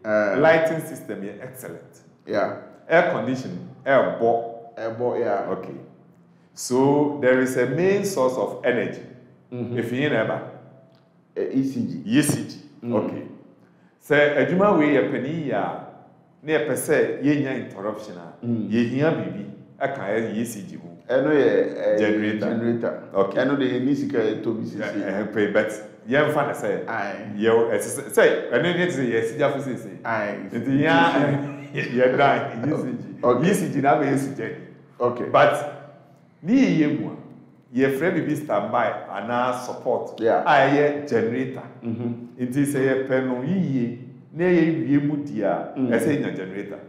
CA lighting system is excellent. Yeah. Air conditioning, air ball, yeah. Okay. So there is a main source of energy. If you never ECG. Okay. So adwuma we ye pani ya na ye pese ye nya interruption ye hia bibi aka ECG ho. Eno ye generator. Okay. Eno de nisika to bi sisi. Pay bet ye mfa na say. Ye say eno ne say ye sija fo sisi. Nti ya ye dan ECG. ECG na be ECG. Okay. But ni yemu ye frame bi standby ana support aye generator nti say ye peno yiye na ye wiemu dia e say nya generator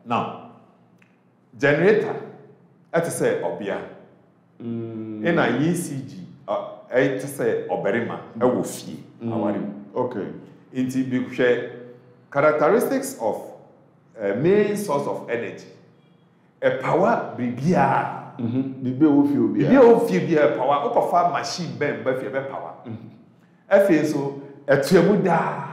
now generator at say obia na ECG e to say oberima e wo fie awari okay nti bi hwe characteristics of main source of energy a power bibia Bibi wo fi obi. Bibi wo fi bia power. O fa machine ben ba fi be power. Efe so etuemu da.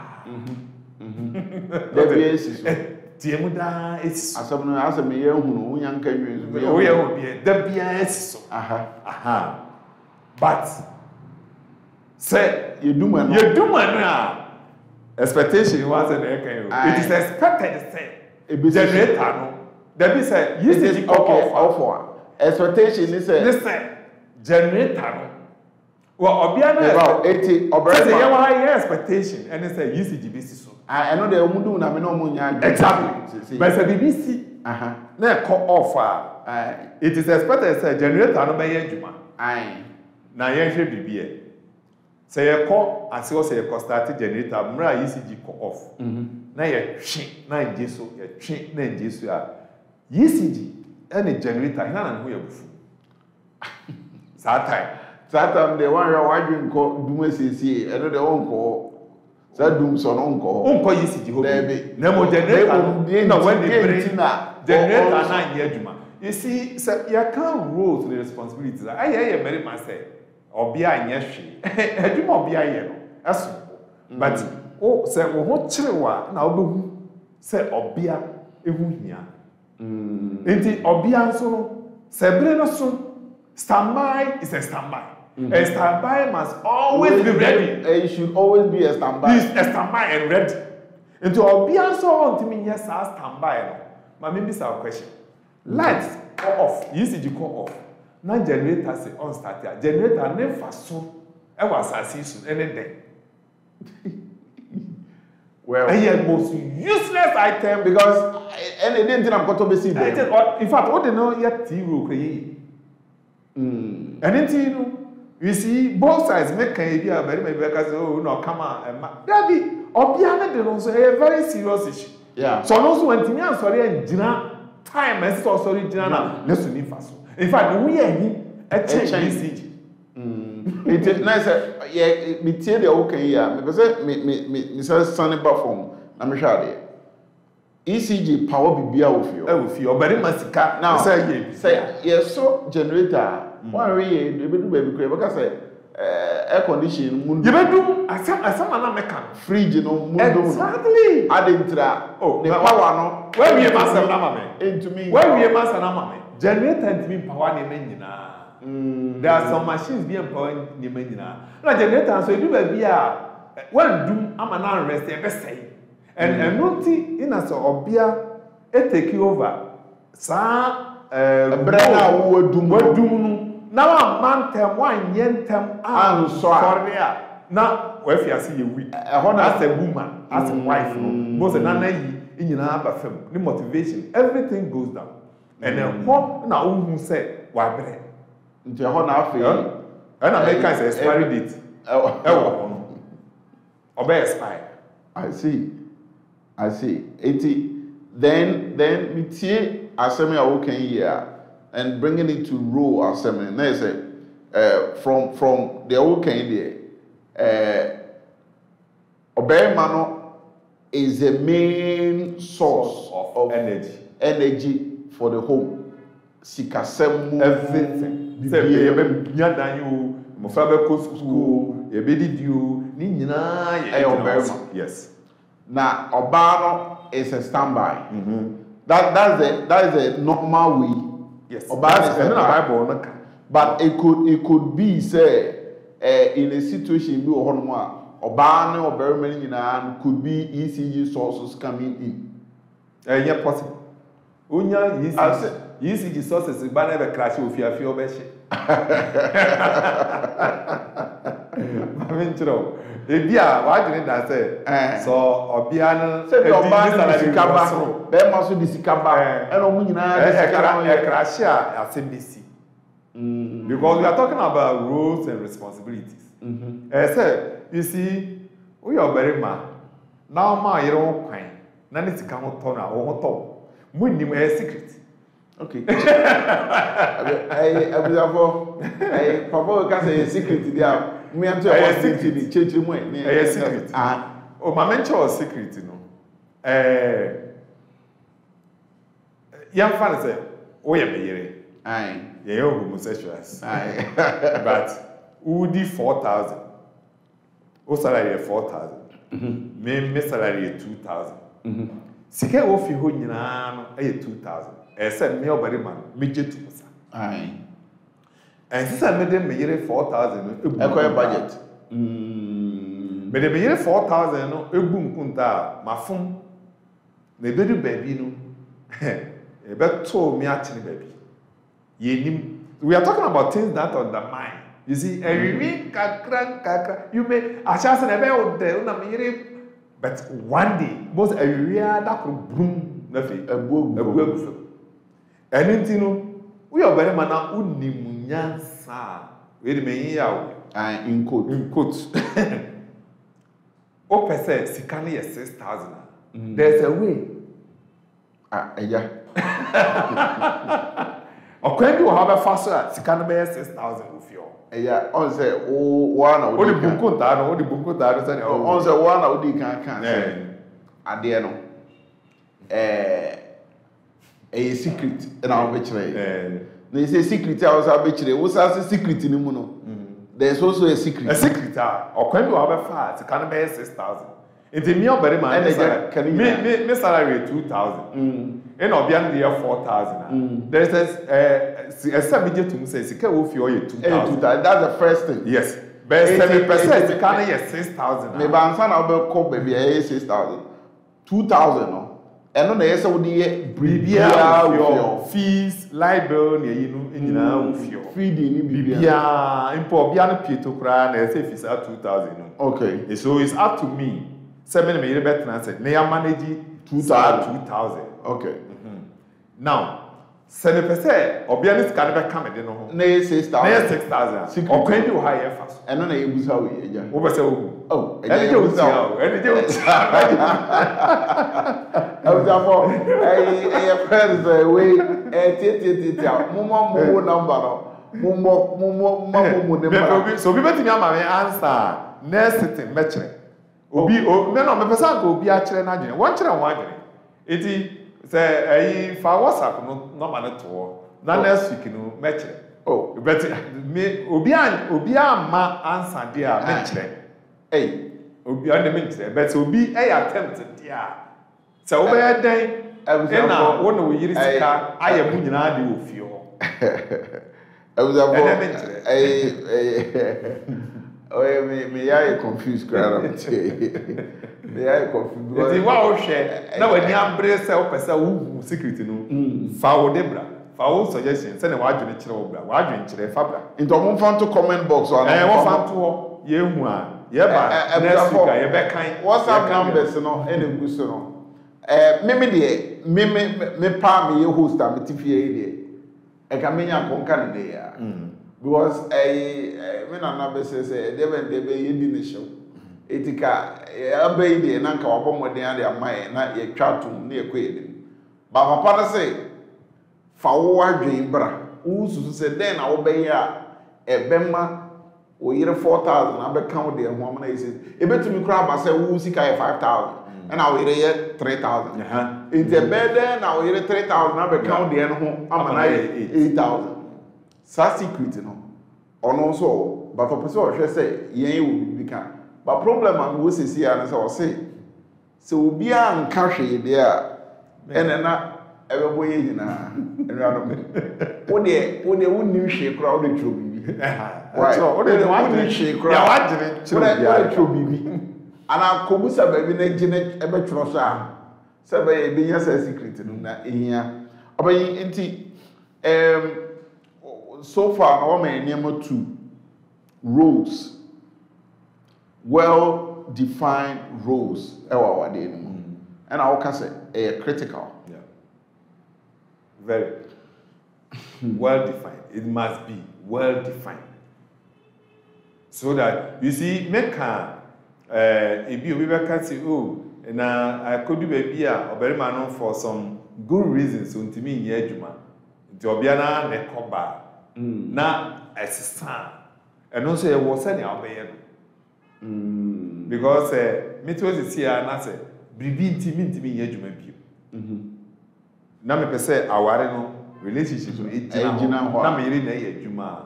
Da bi esiso. Etuemu da esiso. Asam ye hunu unya nka nwe. O ye ho bia da bia esiso. Aha. But say ye duma no a expectation was an it is expected say generator no. There be say usage okay expectation is say generator no. Well obia na about 80 obrema say you high expectation and say usage be so I know they omudu na me no munya exactly but say BBC na call off it is expected say generator no be adwuma na ye hwe bibie say you call as you say you start generator mra usage call off na ye twi na njeso ye twi na njeso a ECG any generator na na ho yabufu that time the one you wadwin ko dum siesie eno de onko za dum so no onko ECG ho na mo generator na when they bring generator na ye adwuma you see say you can roll to the responsibilities aye very much say obia anya hwe adwuma obia ye no aso but o say wo ho kyerewa na obehu say obia ehu hia Enti obia nso no sebre no so standby is a standby. A standby must always be ready. It should always be a standby. Is a standby and ready. Enti obia nso want me yes standby no. Ma me bisa question. Lights go off. ECG go off. Na generator say on start ya. Generator never so e was asisi so anything. Well, the most useless item because and it didn't I'm got to be seen there. In fact, what they know yet TV create. And then you see both sides make can be a very because oh no come on Daddy obiane de no so a very serious issue. Yeah. So no so when me sorry and jina time and so sorry jina na let's do faso. In fact, we are him a change ECG. It is nice yeah me tie the okay here because me say sunny perform na me hwa de ECG power bibia wo fio wo fio obere masika now say yes so generator one way e be do baby kure because air condition mundu you be do asama na meka fridge no mundu exactly adentra oh the power no where we master na mama into me where we master na mama generator ntimi power ne nyina there are some machines being power ne nyina na generator so edu ba bia when dum ama na rest e be say and noti ina so obia e take over sa brana wo dum no na wa mantem wan yentem anso a na we fi ase ye weak as a woman as a wife no both na yi nyina aba fam ni motivation everything goes down and ho na ohun say wa bre nti ho na afi and American say expiry date obey expire. I see then mitie asemi a wo kan here and bringing it to rule asemi na say from the wo kan there obey mano is the main source of energy for the home. Sikasemu everything. Say you be nyadan you, mo fa be go school, you be did you, ni nyina ye obey. Yes. Now obano is a standby. That is a normal way. Yes. Obano is a Bible. But it could be say in a situation we or Obana or Berman could be ECG sources coming in. Yeah, possible. Unya ECG sources is banner the crash of your fear beshi. Mamintro. Ebia, why didn't I say? So Obiano said Obana Sikaba. There must be Sikaba. And Omina crash at CBC. Because we are talking about roles and responsibilities. Say, you see, we are very man. Now, my own kind. None is come on or top. Winning a secret. Okay. I Papa can say a secret there. Me and to a secret in the church way. A secret. Oh, my mentor was secret, you know. Young fan say, oh, yeah, aye. Yeah, homosexuals. But Udi 4,000. O salary 4,000. Me salary 2,000. Sike ofi ho nyina no 2,000. Ese me obere man me je 2%. Aye. And sisa me dem me yere 4,000 no equal budget. Me dem me yere 4,000 no ebu nkunta mafum. Me bedu baby no. E beto me atene baby. We are talking about things that undermine. You see, kakra. You may achase na be o de na me yere, but one day most area that could boom na fe ebu. Anything no, we are very man na unimunyansa. We dey me yawo. In quote. O pese sikani is 6,000. There's a way. Yeah. Okay, you have a faster. Sikana be 6,000 of you. Yeah, on say one or the bunkunta, no, the bunkunta. On say one or the can say. Ade no. A secret in our betray. They say secret I was a betray. What's a secret in the mono? There's also a secret. A secret. Okay, you have a fast. Sikana be 6,000. It's a mere very man. Me salary 2,000. And Obian there 4,000. There's a subject to say, "Sika wo fi oye 2,000." That's the first thing. Yes, but 7% you can't get 6,000. Me ban san na be call baby 6,000, 2,000 no. And no say wo dey bibia your fees, liable ne yinu nyina wo fi o. Feeding ni bibia impo Obia no pieto kra na say fees at 2,000 no. Okay. So it's up to me. 7 me better na say me manage 2,000. Okay. Now, 7% Obianis can never come in. No, 6,000. 6,000. Or can you hire fast? And then I use how we over say, oh, and you use how, and you use I friends away, Mumo number. So we better answer. Next sitting, metric. Obi, oh, no, me person go be actually na dwene. One chere one dwene. Eti say fa WhatsApp no man to. Na next week no me chere. Oh, but me obi ma answer there me chere. Hey, obi an me chere, but obi attempt there. So we are then Ena wona wo yiri sika aye mu nyina de ofie ho. Me ya confused crowd. Me ya confused. Eti wa o hwe na wani ambre se o pese wo secret no. Fa wo debra. Fa wo suggestion se na wa adwene kire wo bra. Wa adwene kire fa bra. Into mo fan to comment box or wo fan to ho ye hu a ye ba next week ye be kan. WhatsApp numbers no ene guso no. Me pa me ye host am tifie de. E ka menya konka ne ya. Because me na be say dey be ye di ne show. Etika abai de na nka wabomode ade amaye na ye twatum na ye koyede. Ba papa na say fa wo adwen bra. Wo susu say den na wo be ya ebema wo yire 4,000 na be kan wo de ho am na yesi. Ebetumi kra ba say wo sika 5,000 and I will hear 3,000. It's a better now. We hear 3,000. I be count the end home. I'm an 8,000. So secret, you know. On also, but for person, I say, yeah, we can. But problem I'm going to see, and as I say, so we be an cash there, and then everybody in what they wouldn't shake crowd the true. Why? What they wouldn't shake crowd. What true baby. And I kobusa baby na gine ebe tro so a se be e be yasa secret no na ehia obayi enti so far na we name 2 roles, well defined roles ewa wade no and I can say critical. Yeah, very well defined. It must be well defined so that you see make ebi obi beka say oh na I could do baby a oberima no for some good reasons so ntimi nye adwuma nti obia na ne koba na esisa eno so e wo se ne obeye no because me to see na say bribi ntimi nye adwuma bio na me pese aware no relationship no ejina ho na me yiri na ye adwuma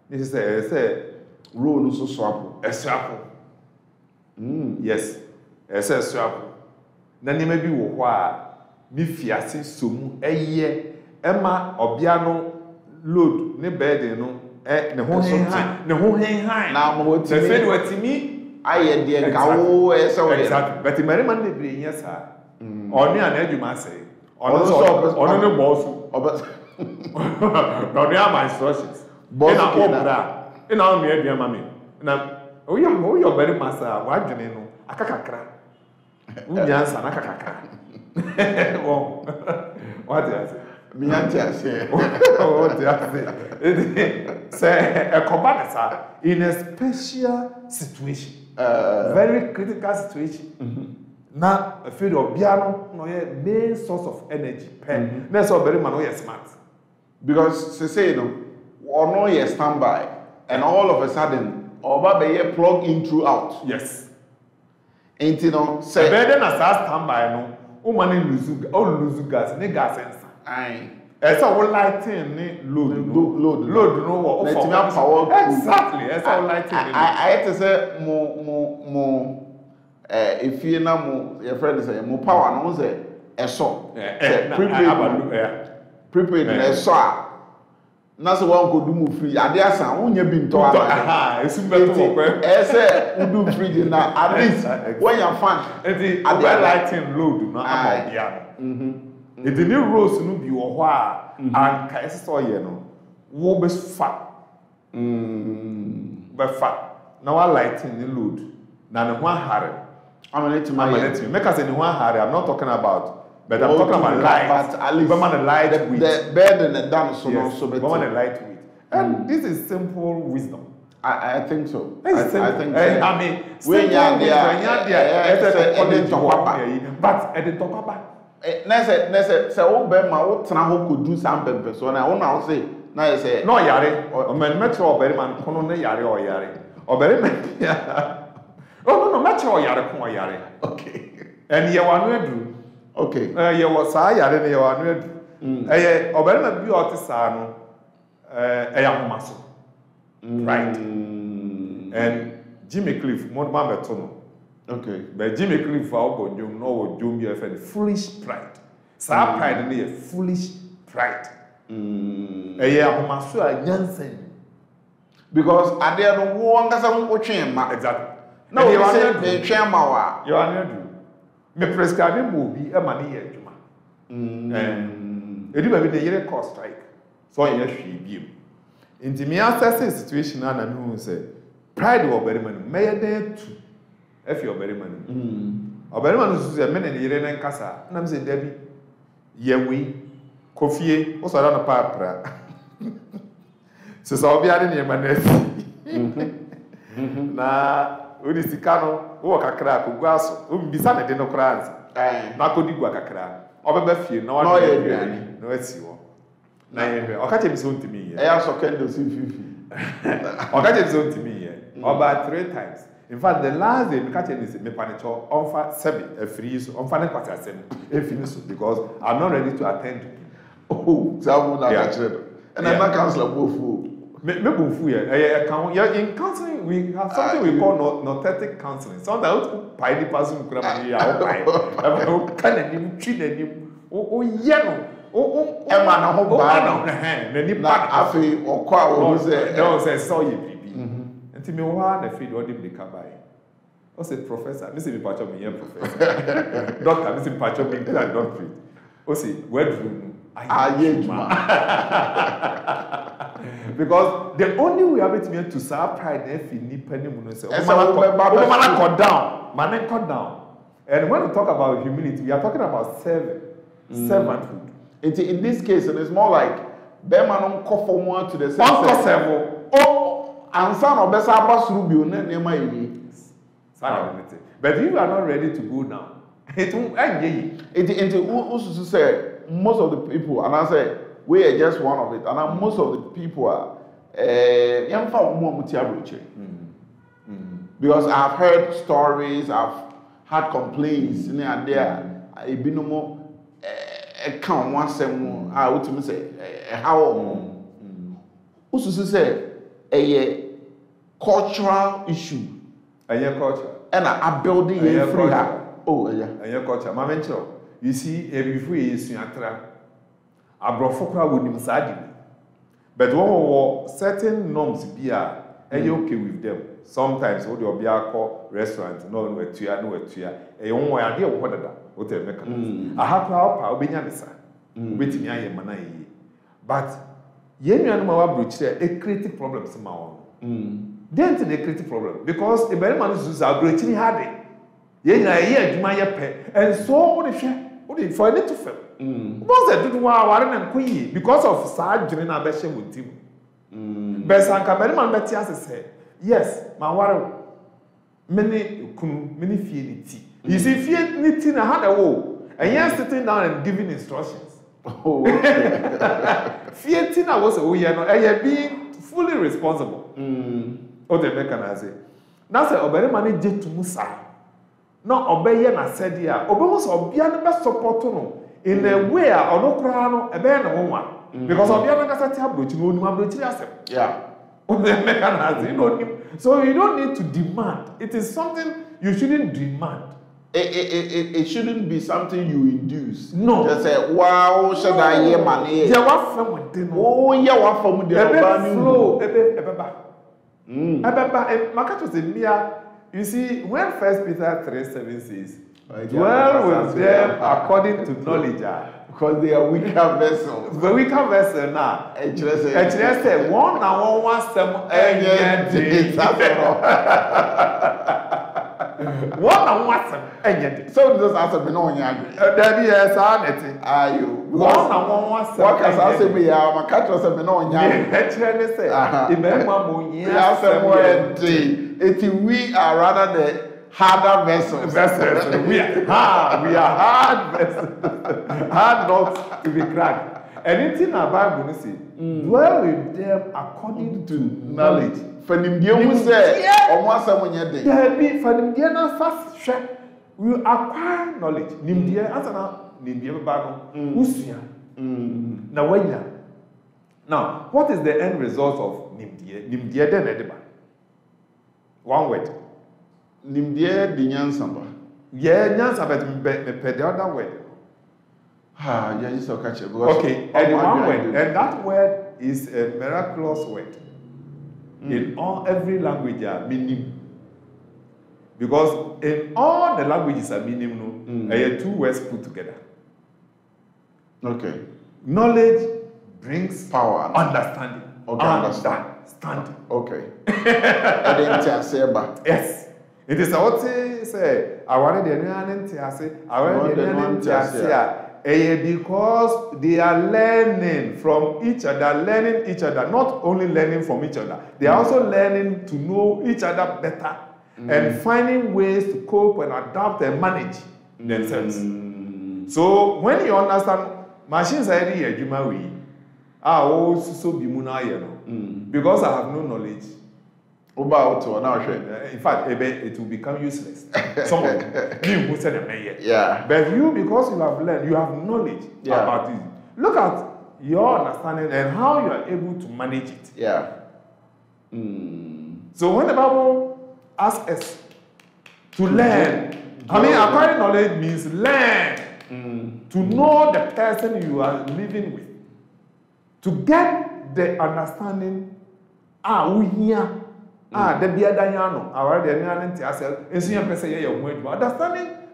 ni say role no so swap yes, ese swap. Na nime bi wo ho a mi fiase somu eye ema obia no load ne burden no ne ho hen na mo timi na fe do atimi aye de nka wo ese wo exactly but marima ne bre nya sa oni an adwuma say ono ne boss no they are my instructions boss ina on me adwuma mami na oyo very masa wadwene no akakakra unyansa na akakakra wo what is mi antia say what is say a kobanesa in a special situation very critical situation na afid obia no ye main source of energy pen na so very man no ye smart because say no ono ye standby and all of a sudden Oba be plug in throughout. Yes. Ain't you know say better na standby no o man lose gas ne gas ensa. Aye. Esa wo lighting ni load no wo let me power exactly esa wo lighting ni I to say mo if you na mo your friend say mo power no say eso prepaid na eso na so wan go do mu free ade asan wonya bi nto aha esu beto wo kwa ese udu free na at least when you fan enti ade lighting load no abobia no edi ni rose no bi wo ho a anka ese so ye no wo be fa be fa na wa lighting ni load na ne ho ahare amaneti make us ni ho ahare I'm not talking about but I'm talking about light. But at least the light with the bed and the dance so yes, so better. The light with. And this is simple wisdom. I think so. I think so. I mean, when you are but at the top say o be ma o tena ho ko do some pempe so na o na o say na you say no yare o men metro o beri man kono ne yare o yare o beri men no metro o yare ko o yare okay and ye wanu edu okay ye was sa yare ne ye wanu edu eh o beri na bi o te sa no ya homaso right and Jimmy Cliff mo ma beto no. Okay. But Jimmy Cliff for Jom no Jom you have foolish pride. Sa pride no foolish pride. Ahomaso a nyansen. Because ade no wo ngasa wo twen ma. Exactly. Na wo say me twen ma wa. You are not do. Me prescribe mo bi e ma ne ye adwuma. Edu ba bi de yere cost strike. So ye hwe biem. Inti me assess situation na me hu say pride wo bari man me ye den tu. Efi obari man. Obari man so say me ne yere ne nkasa. Na me say dabi ye wi kofie o so da no pa pra. Se so obi ade ne ma na afi. Na odi sika no wo kakra akogua so o mbisa ne de no kra ansa na kodi gua kakra obeba fie na wa de aduani na wasi wo na ye o ka che bi so ntimi ye e aso kendo si fifi o ka che bi so ntimi ye about 3 times. In fact, the last day me ka che ni se me panicho onfa sebi free so onfa ne kwata asem e finish so because I'm not ready to attend to him. Oh, so na ka chere and I'm not counselor bofu. In counseling, we have something we call notetic counseling. Sometimes we buy the person who professor, Mr. Pacho, professor. Doctor, Mr. Pacho, doctorate. Say, where do because the only way I bet me to serve pride if you need penny moon say cut down. And when we talk about humility, we are talking about servanthood. In this case, it's more like Beman for more to the seven. Oh, and son of Bessa Basrubio, but if you are not ready to go down, it won't end. It also say most of the people, and I say we are just one of it, and most of the people are because I've heard stories, I've had complaints in there. I be no more count one sem. I would say how also say a cultural issue, culture, and a building free. Oh yeah, culture. You see, before you see Abrofokra would inside. But when certain norms be are okay with them. Sometimes what you be call restaurant, no tuya. A young way idea what that hotel mechanism. I have power Benyamisa. Waiting ya mana. But yen animal brooch a creative problem somehow. Then a creative problem because the very man is breaching hard. Yen a year and so what for it to fail. What's that do and queen because of sad during our best with him? Besan Camerman Betias said, yes, my water many fear. You see, fear knitting a had a woe, and yes, sitting down and giving instructions. Fear Tina was a way, and being fully responsible. Oh, the mechanizing. That's a very money jet to Musa. No, obey and said, yeah, obey or be the best support in a way or no crown, a band of one. Because of the other tablet, you know, yeah. So you don't need to demand. It is something you shouldn't demand. It shouldn't be something you induce. No. Just say, wow, should I hear money? Yeah, what from them? Oh, yeah, what from the flow? You see, when 1 Peter 3:7 says, dwell with them according to knowledge. Because they are weaker vessels. The weaker vessel now. Actually say one and one some one and one some so just answer me no nya. Daddy yes aneti. Ayo. One and one some. What can I say me ya ma catch us me no nya. Actually say imema mo nya some eti we are rather the harder vessels. We are hard vessels. Hard not to be cracked. Anything about Bible say, dwell with them according to knowledge. Fanimdie mu say, omo asam nya dey. There be fanimdie na fast share. We acquire knowledge. Nimdie asana nimdie ba no. Usua. Na wanya. Now, what is the end result of nimdie? Nimdie den edeba. One word. Nimdie di nyansa ba. Yeah, nyansa but me the other word. Yeah, just catch it. Okay, and one word, and that word is a miraculous word. In every language, meaning. Because in all the languages are meaning, there are two words put together. Okay. Knowledge brings Power. Understanding. Okay, Understanding. Okay. I didn't say about. Yes. It is what say. I wanted the new say. I wanted the new say. Because they are learning from each other, not only learning from each other, they are also learning to know each other better and finding ways to cope and adapt and manage themselves. So when you understand, machines are ready adwuma we. So be because I have no knowledge. In fact, it will become useless. Some of you who said it. Yeah. But you, because you have learned, you have knowledge about it. Look at your understanding and how you are able to manage it. Yeah. So when the Bible asks us to learn, acquiring knowledge means learn. To know the person you are living with. To get the understanding, understanding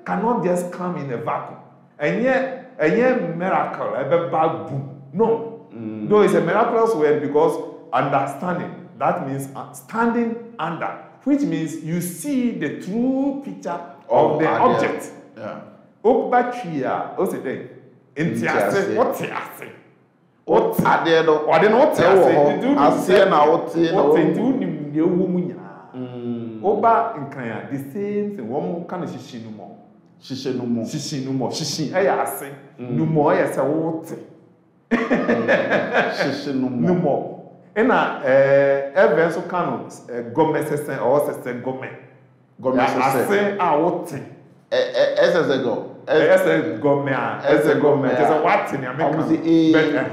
cannot just come in a vacuum. And yet, a miracle, a bad boom. No. Though it's a miraculous word because understanding, that means standing under, which means you see the true picture of the object. Yeah. Okbatria, what's it then? Intiase, what's it? What are there? Or then what's it? I see now. What's it? Oba in Kaya, the same thing. One kind of shishi no more. Shishi no more. Shishi no more. Shishi. I say no more. I say what? Shishi no more. No more. And every so kind of government system or system government. Government system. I say what? As a go. As a government. As a government. As a what in America?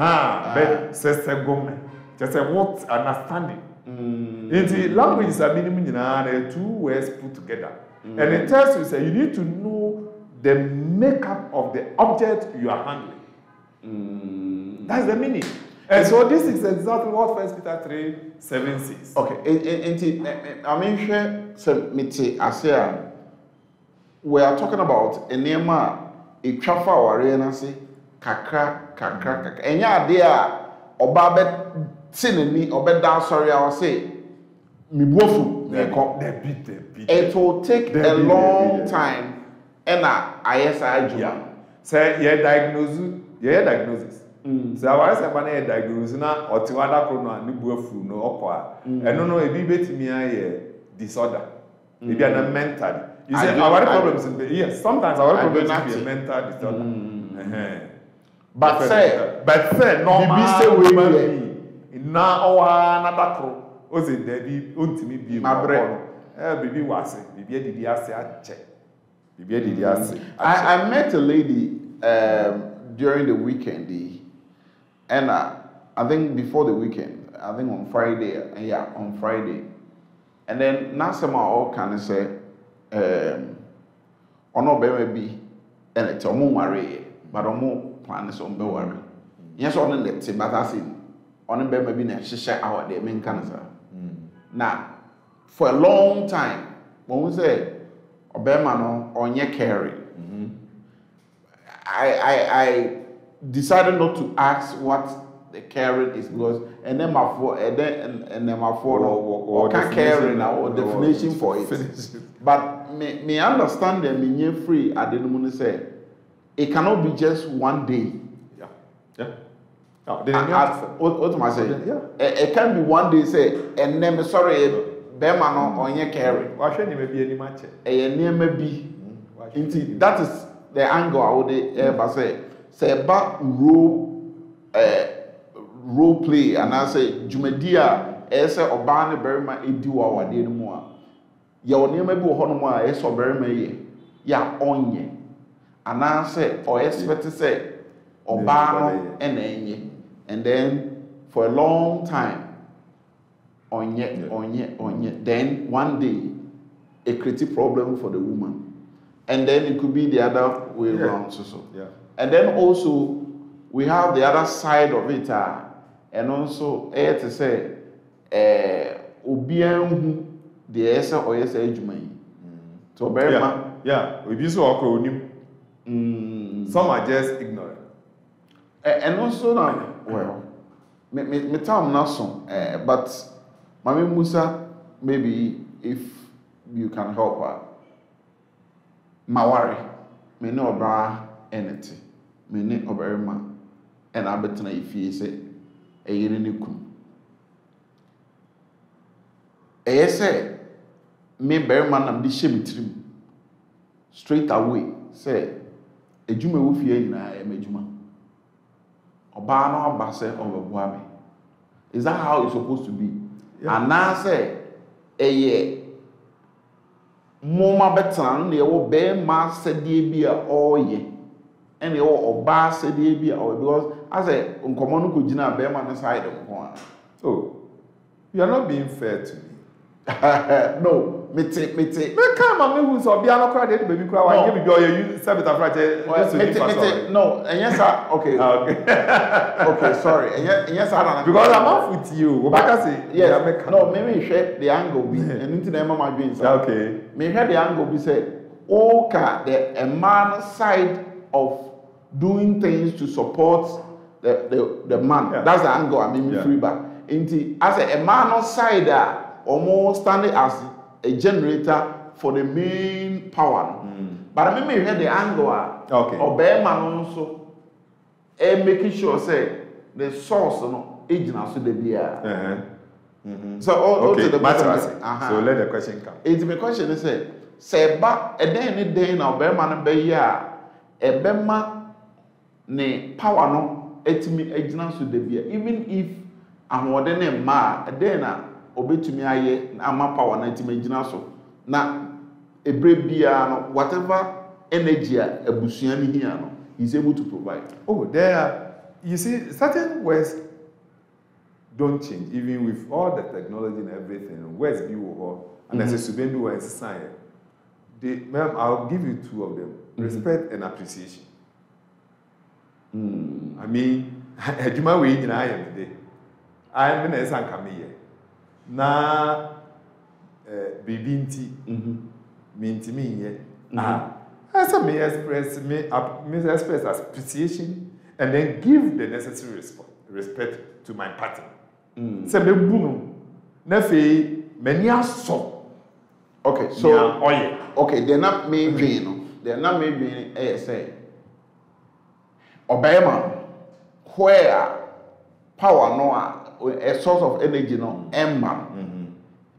But system government. Just a what understanding. In the languages are minimum, there are two words put together. And it tells you say you need to know the makeup of the object you are handling. That's the meaning. And so this is exactly what 1 Peter 3:7 says. Okay. I mean, we are talking about a name a trafa or say kakra. And ya dear Obabet Sinini or bed sorry, I will say Mibofu. It will take a long time and ISI. Say your diagnosis. So I was a diagnosis now or Tiwada Chrono and Nibufu no opera. And no, a baby to me a disorder. Maybe a mental. You see, our problems in the yes, sometimes our problems can be a mental disorder. But say, no, now another crow. Was it Debbie? Ultimately, be my bread. Baby was it. Baby, did you say? Baby, did you say? I met a lady during the weekend, and I think before the weekend, I think on Friday, on Friday, and then Nasama all kind of say, ono be and it's a more worry, but a more plan is on worry. Yes, on the tip, but I see on a baby in a shisha hour, they mean cancer. Now, for a long time, when we say Obama on your carry, I decided not to ask what the caring is because and then my for or can carry now or definition for it. But me understand them in free. I didn't want to say it cannot be just one day. What am I saying? It can be one day. Say and then sorry, Bema on your carry. Why should you be any match? A name be. That is the angle I would ever say. Say back role play and I say Jumedia ese obane berima ediwa wade no mu a ya onema bi wo ho no mu a ese oberima ye ya onye and I say or expect say obano ena enye and then for a long time onye then one day a creative problem for the woman and then it could be the other way around so And then also we have the other side of it, and also to say, Obianhu, the Esa or Esa Ejumai. So, very much. Yeah, we use all some are just ignorant. And also now, well, me time not so, but Mami Musa, maybe if you can help her, Mawari, me no bra anything, me ne oberima, and I bet na if you say a year in you say me berman am di shemitrim straight away say ejuma wo fie nyina e mejuma oba no aba say obeboa me. Is that how it's supposed to be? And now say eye moma betan na e wo be ma sedie bi a oye and e wo oba sedie bi a because I say nkomo no ko gina be ma no side nko. Oh, you are not being fair to me. No, me take. Me come and me who so bia no cry dey baby cry why give me your you service afrache. No, and yes sir. Okay. Okay, sorry. And yes sir. Because I'm off with you. Go back and say yes. No, maybe share the angle be and into the mama dream. Okay. Me hear the angle be say okay the a man side of doing things to support the man. Yeah. That's the angle I mean free back. Into as a man side almost standing as a generator for the main power. But I mean, hear the angle okay. Or bear man also making sure say the source no agent so the beer. So all to the question. So let the question come. It's my question is say ba a day now bear man be ya a bema ne power no etimi agent so the beer even if I'm ordering ma a day na obetumi aye ama power na ntima gina so na ebre bia no whatever energy abusua ni hia no he's able to provide. Oh, there you see certain words don't change even with all the technology and everything. Words be wo and as a student be in society. Ma'am, I'll give you two of them. Respect and appreciation. I mean, adwuma we nyina I am today. I am na san come here. Na bibi nti me ye as me express appreciation and then give the necessary respect to my partner. Se me bunu na fe mani aso. Okay, so okay, they're not me dream. They're not me dream say Obama where power no a source of energy no emma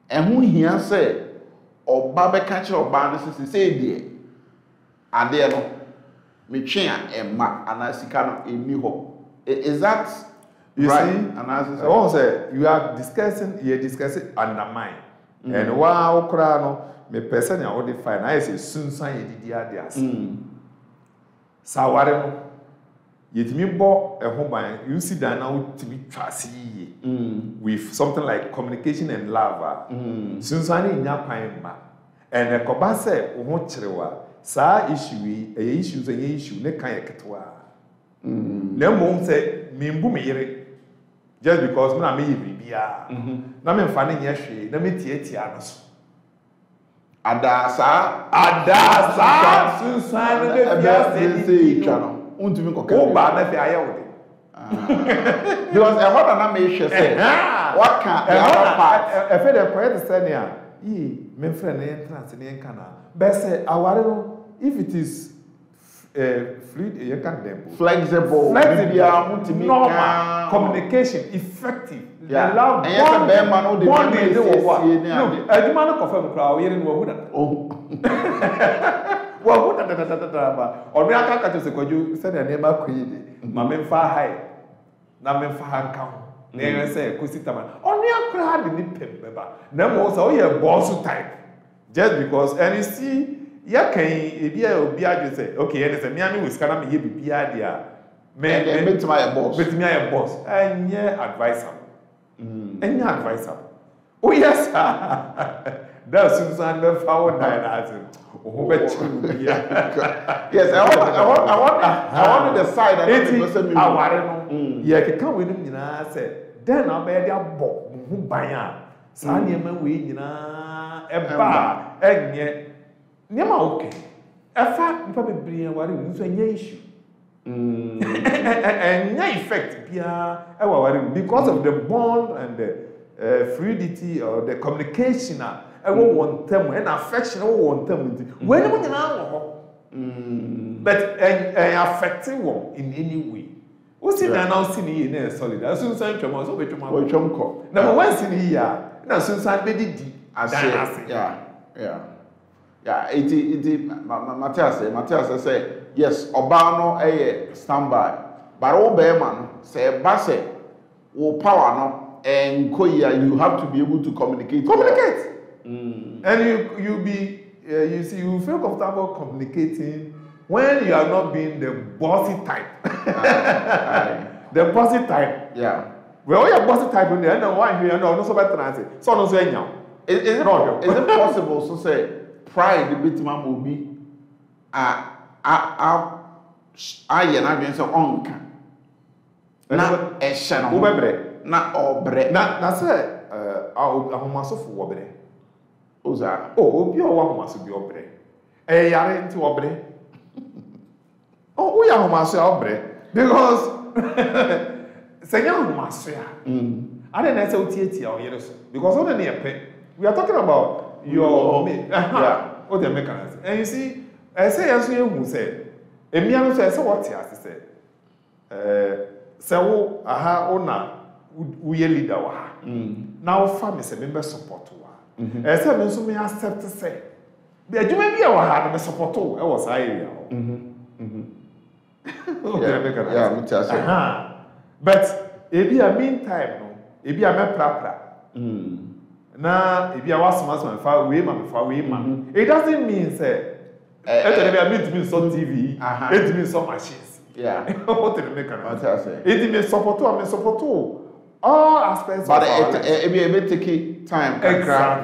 and who here say or baba catch or ban say dear ade no me twen emma anasika no eni ho. Is that you right? See, And as I want to say you are discussing undermine and wow kra no me person ya wo define I say sunsan ye didi ade as saware no yetimi bo ehun ban you see that now timi twase with something like communication and love sunsan nya kwan ma and ekoba say wo ho kirewa sa issue issues and issue ne kan eketwa na mom say membu me yere just because me na me bibia na me mfa ne nya hwe na me tietia no so adasa sunsan ne bia say no untumi koka o ba na fi ayewode because e hoda na me hwe say what can the other part e fe the point say ne a me mfre na entrance ne enka na be say aware no if it is fluid you can dem flexible normal communication effective the love bond de wo aduma no confirm kra o yere no wo Well, what or we are catching the coju said a neighbor queen, Mamma high, Namen Fahan count. Never say, Cositaman, only a crowd in the paper. Never was all your boss type. Just because, and you see, Yakin, if you say, okay, and it's a Miami with Canam, you be idea. May meet my boss, with me a boss, and yeah, advisable. And yeah, advisable. Oh, yes, That's Susan the foul dynasty. Oh, bet you. Yes, I want to decide that the person yeah, can come with him, you know, I said, then I'll be a bob, who buy a Sunny man, we, you know, a bar, and yet, never okay. A fact, probably bring what it was an issue. And no effect, because of the bond and the fluidity or the communication. I won't want them and affection. I won't want them. When you know, but affecting one in any way. What's it announcing here in solid? As soon as I'm also with my number one in here. Now, since I did it, yeah. Matthias say yes. Obano a standby, but all Bearman say Basse or power no and Koya. You have to be able to communicate. And you see, you feel comfortable communicating when you are not being the bossy type. The bossy type. Yeah. Well, you're bossy type in there. No one here, no so better than say. So no say now. Is it possible to say pride the bit man will be been so onka. Na eshano. Ubebre. Na obre. Na say ahomaso for obre. Oza. Oh, obi o wa ahomaso bi obre. Yare nti obre. Oh, we are ahomaso obre because say ya ahomaso ya. I don't know say otiatia o yere so because on na ye we are talking about your what they make us. And you see, I say as you who say Emiano say what he has said. So aha ona we leader wa. Now family say member support wa. I say me so me accept say. Be adwuma bi e wa ha me support o e was area. Yeah, but ebi a meantime no, ebi a me prapra. Na ebi a wasoma fa we ma. It doesn't mean say it means some TV, it means some machines. Yeah. What did make an it means support all aspects but of it be a bit taking time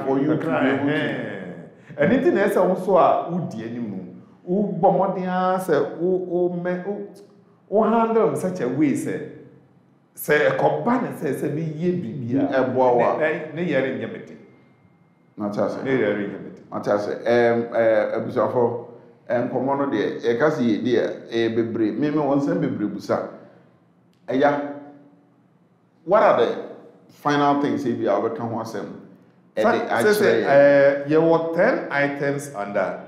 for you to be able to. Anything else also would anymore. Who bombardier say who handle such a way say a company says be ye be a boa ne yere nyameti. Matthias. Ne yere nyameti. Matthias abusafo enkomo no de e ka se ye de bebre me won san bebre busa eya what are the final things if you are can ho asem you were 10 items under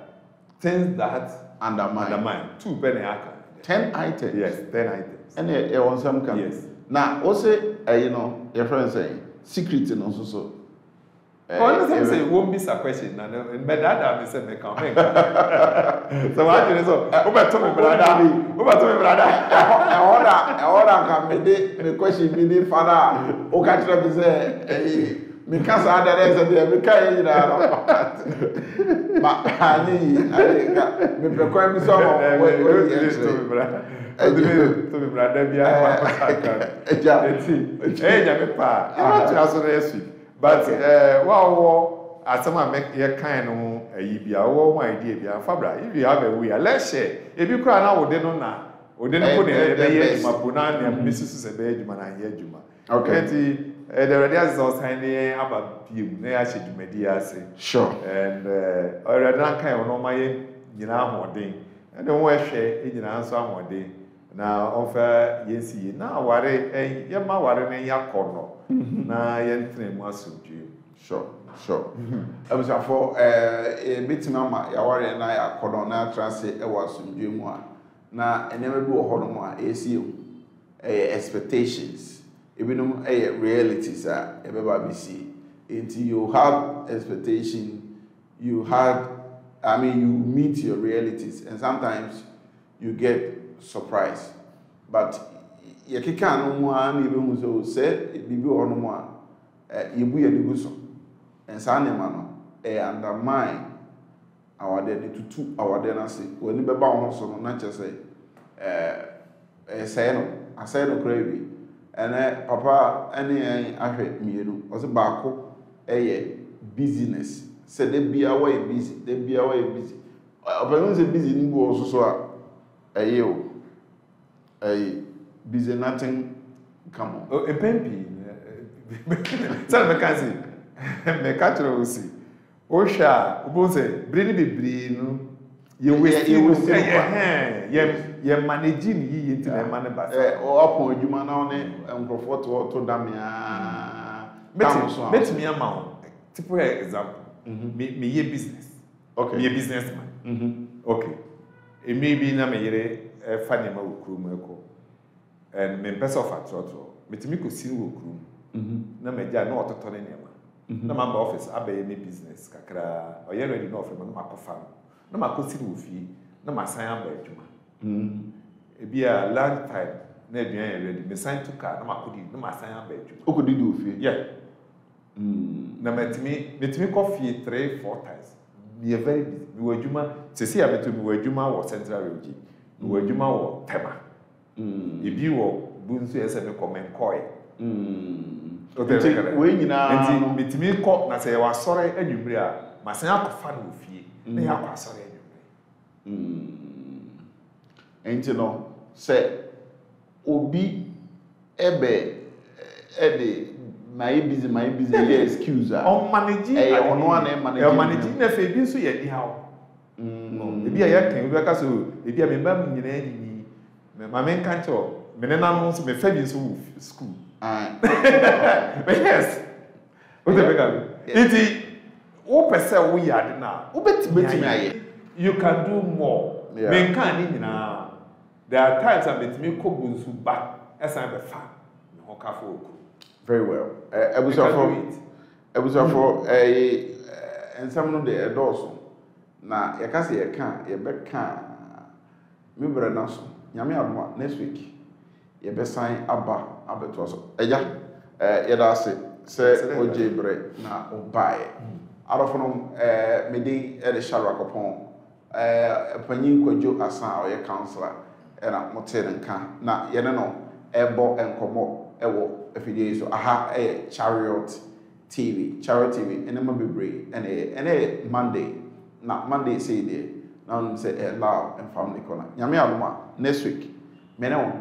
things that undermine 2 penny aka 10 items. Yes, 10 items. And you want some kind. Yes. Now also you know your friend saying secret and also so say won't be a question and my dad say me come so what you so obeto me brother I order can me question me father o ka tell me say me can say that say me can you know but me pekwa mi so to me brother bia me pa you want to answer this week. But wow, as some make your kind of a bia or one idea, Fabra. If you have a way, let's share. If you cry now, then on now, or then put it my Punan and Mrs. a bedman and hear Juma. Okay, the radias are signing about you, Nash Media say. Sure. And or that kind of no my you know more day. And don't wear share in answer more day. Now offer yes, now worry, and Yama worry in your corner. Na yentre mu asodwe. Sure. Abusafo bitima ma ya ware na ya kodo na trance e wasodwe mu a na enema bi wo hono mu a esi expectations ebinum realities a ebeba bi si until you have expectation you meet your realities and sometimes you get surprised but yekeka no mu a na ebe hu so say bibi ho no mu a yebu ye digu so and sa ne ma no undermine our day to our day na say woni beba ho so no na che say say no asay no crazy and papa any ahwe mienu o se baako business Say they be away busy. They be away busy. Open say busy ni go so you. Busy nothing. Come on. Oh, a pempi. Tell me, Kazi. Me catch you see. Osha, Ubose, Brini be no. You managing ye into the money back. Or upon you man on it and comfort to Damia. Bet me a mount. Typical example. Me ye business. Okay. Me a businessman. Okay. It may be na me funny ma ukru and me person of atoto. Me could see ukru. Na me ja no ototo ne nema. Na member office abaye me business kakra. O ye ready no offer me makofa. Na makosi wo fie. Na masan aba adwuma. E bia long time na aduan ready. Me sign to car na makodi na masan aba adwuma. Okodi do fie. Yeah. Na metimi coffee 3-4 times. Me very busy. Me wo adwuma. Se se abeto me wo adwuma wo Central Region. Me wo adwuma wo Tema. E bi wo bunsu ese me comment koi. We nyina enti metimi ko na se wa sore anwumre a masan akofa no fie. Na ya kwa sore anwumre. Enti no se obi ebe my busy excuse on managing ono an managing na fe bi nso ye di hawo e bi ya kan bi ka so e bi me ba nyina ni ma men kan cho me na no so me fa bi nso school but yes o de bega iti o pese wo ya de na o betimi aye you can do more men kan ni nyina there are times I betimi ko bunsu ba esan be fa me ho ka fo very well. Ebusafo ensam no de edoso na yakase yeka yebeka me brɛ na so nyame adoma next week yebesan aba abeto so eja yeda ase se oje brɛ na obae arofo no me dey e de shalwa kopon panyin Kwadwo Asan oye counselor na mote nka na yene no ebo enkomo ewo afidie so aha Chariot TV enema bebre ene Monday na Monday say there now say love and family corner nyame adoma next week me na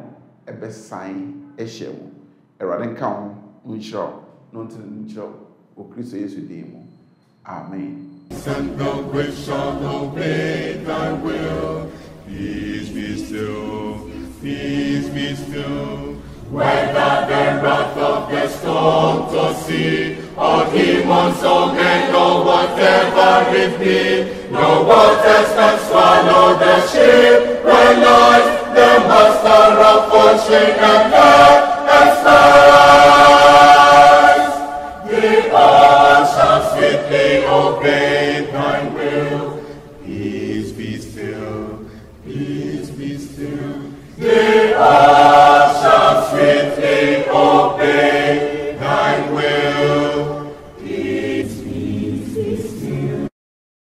ebe sign ehye mu erade nka ho unshiro no ntinchiro o Kristo Yesu dimo amen. Send no grace shall obey thy will. Peace be still, peace be still. Whether the wrath of the storm to sea, or demons or men, or whatever it be, no waters can swallow the ship. When lies the master of ocean and earth and skies, the all shall sweetly obey thy will. Peace be still, peace be still.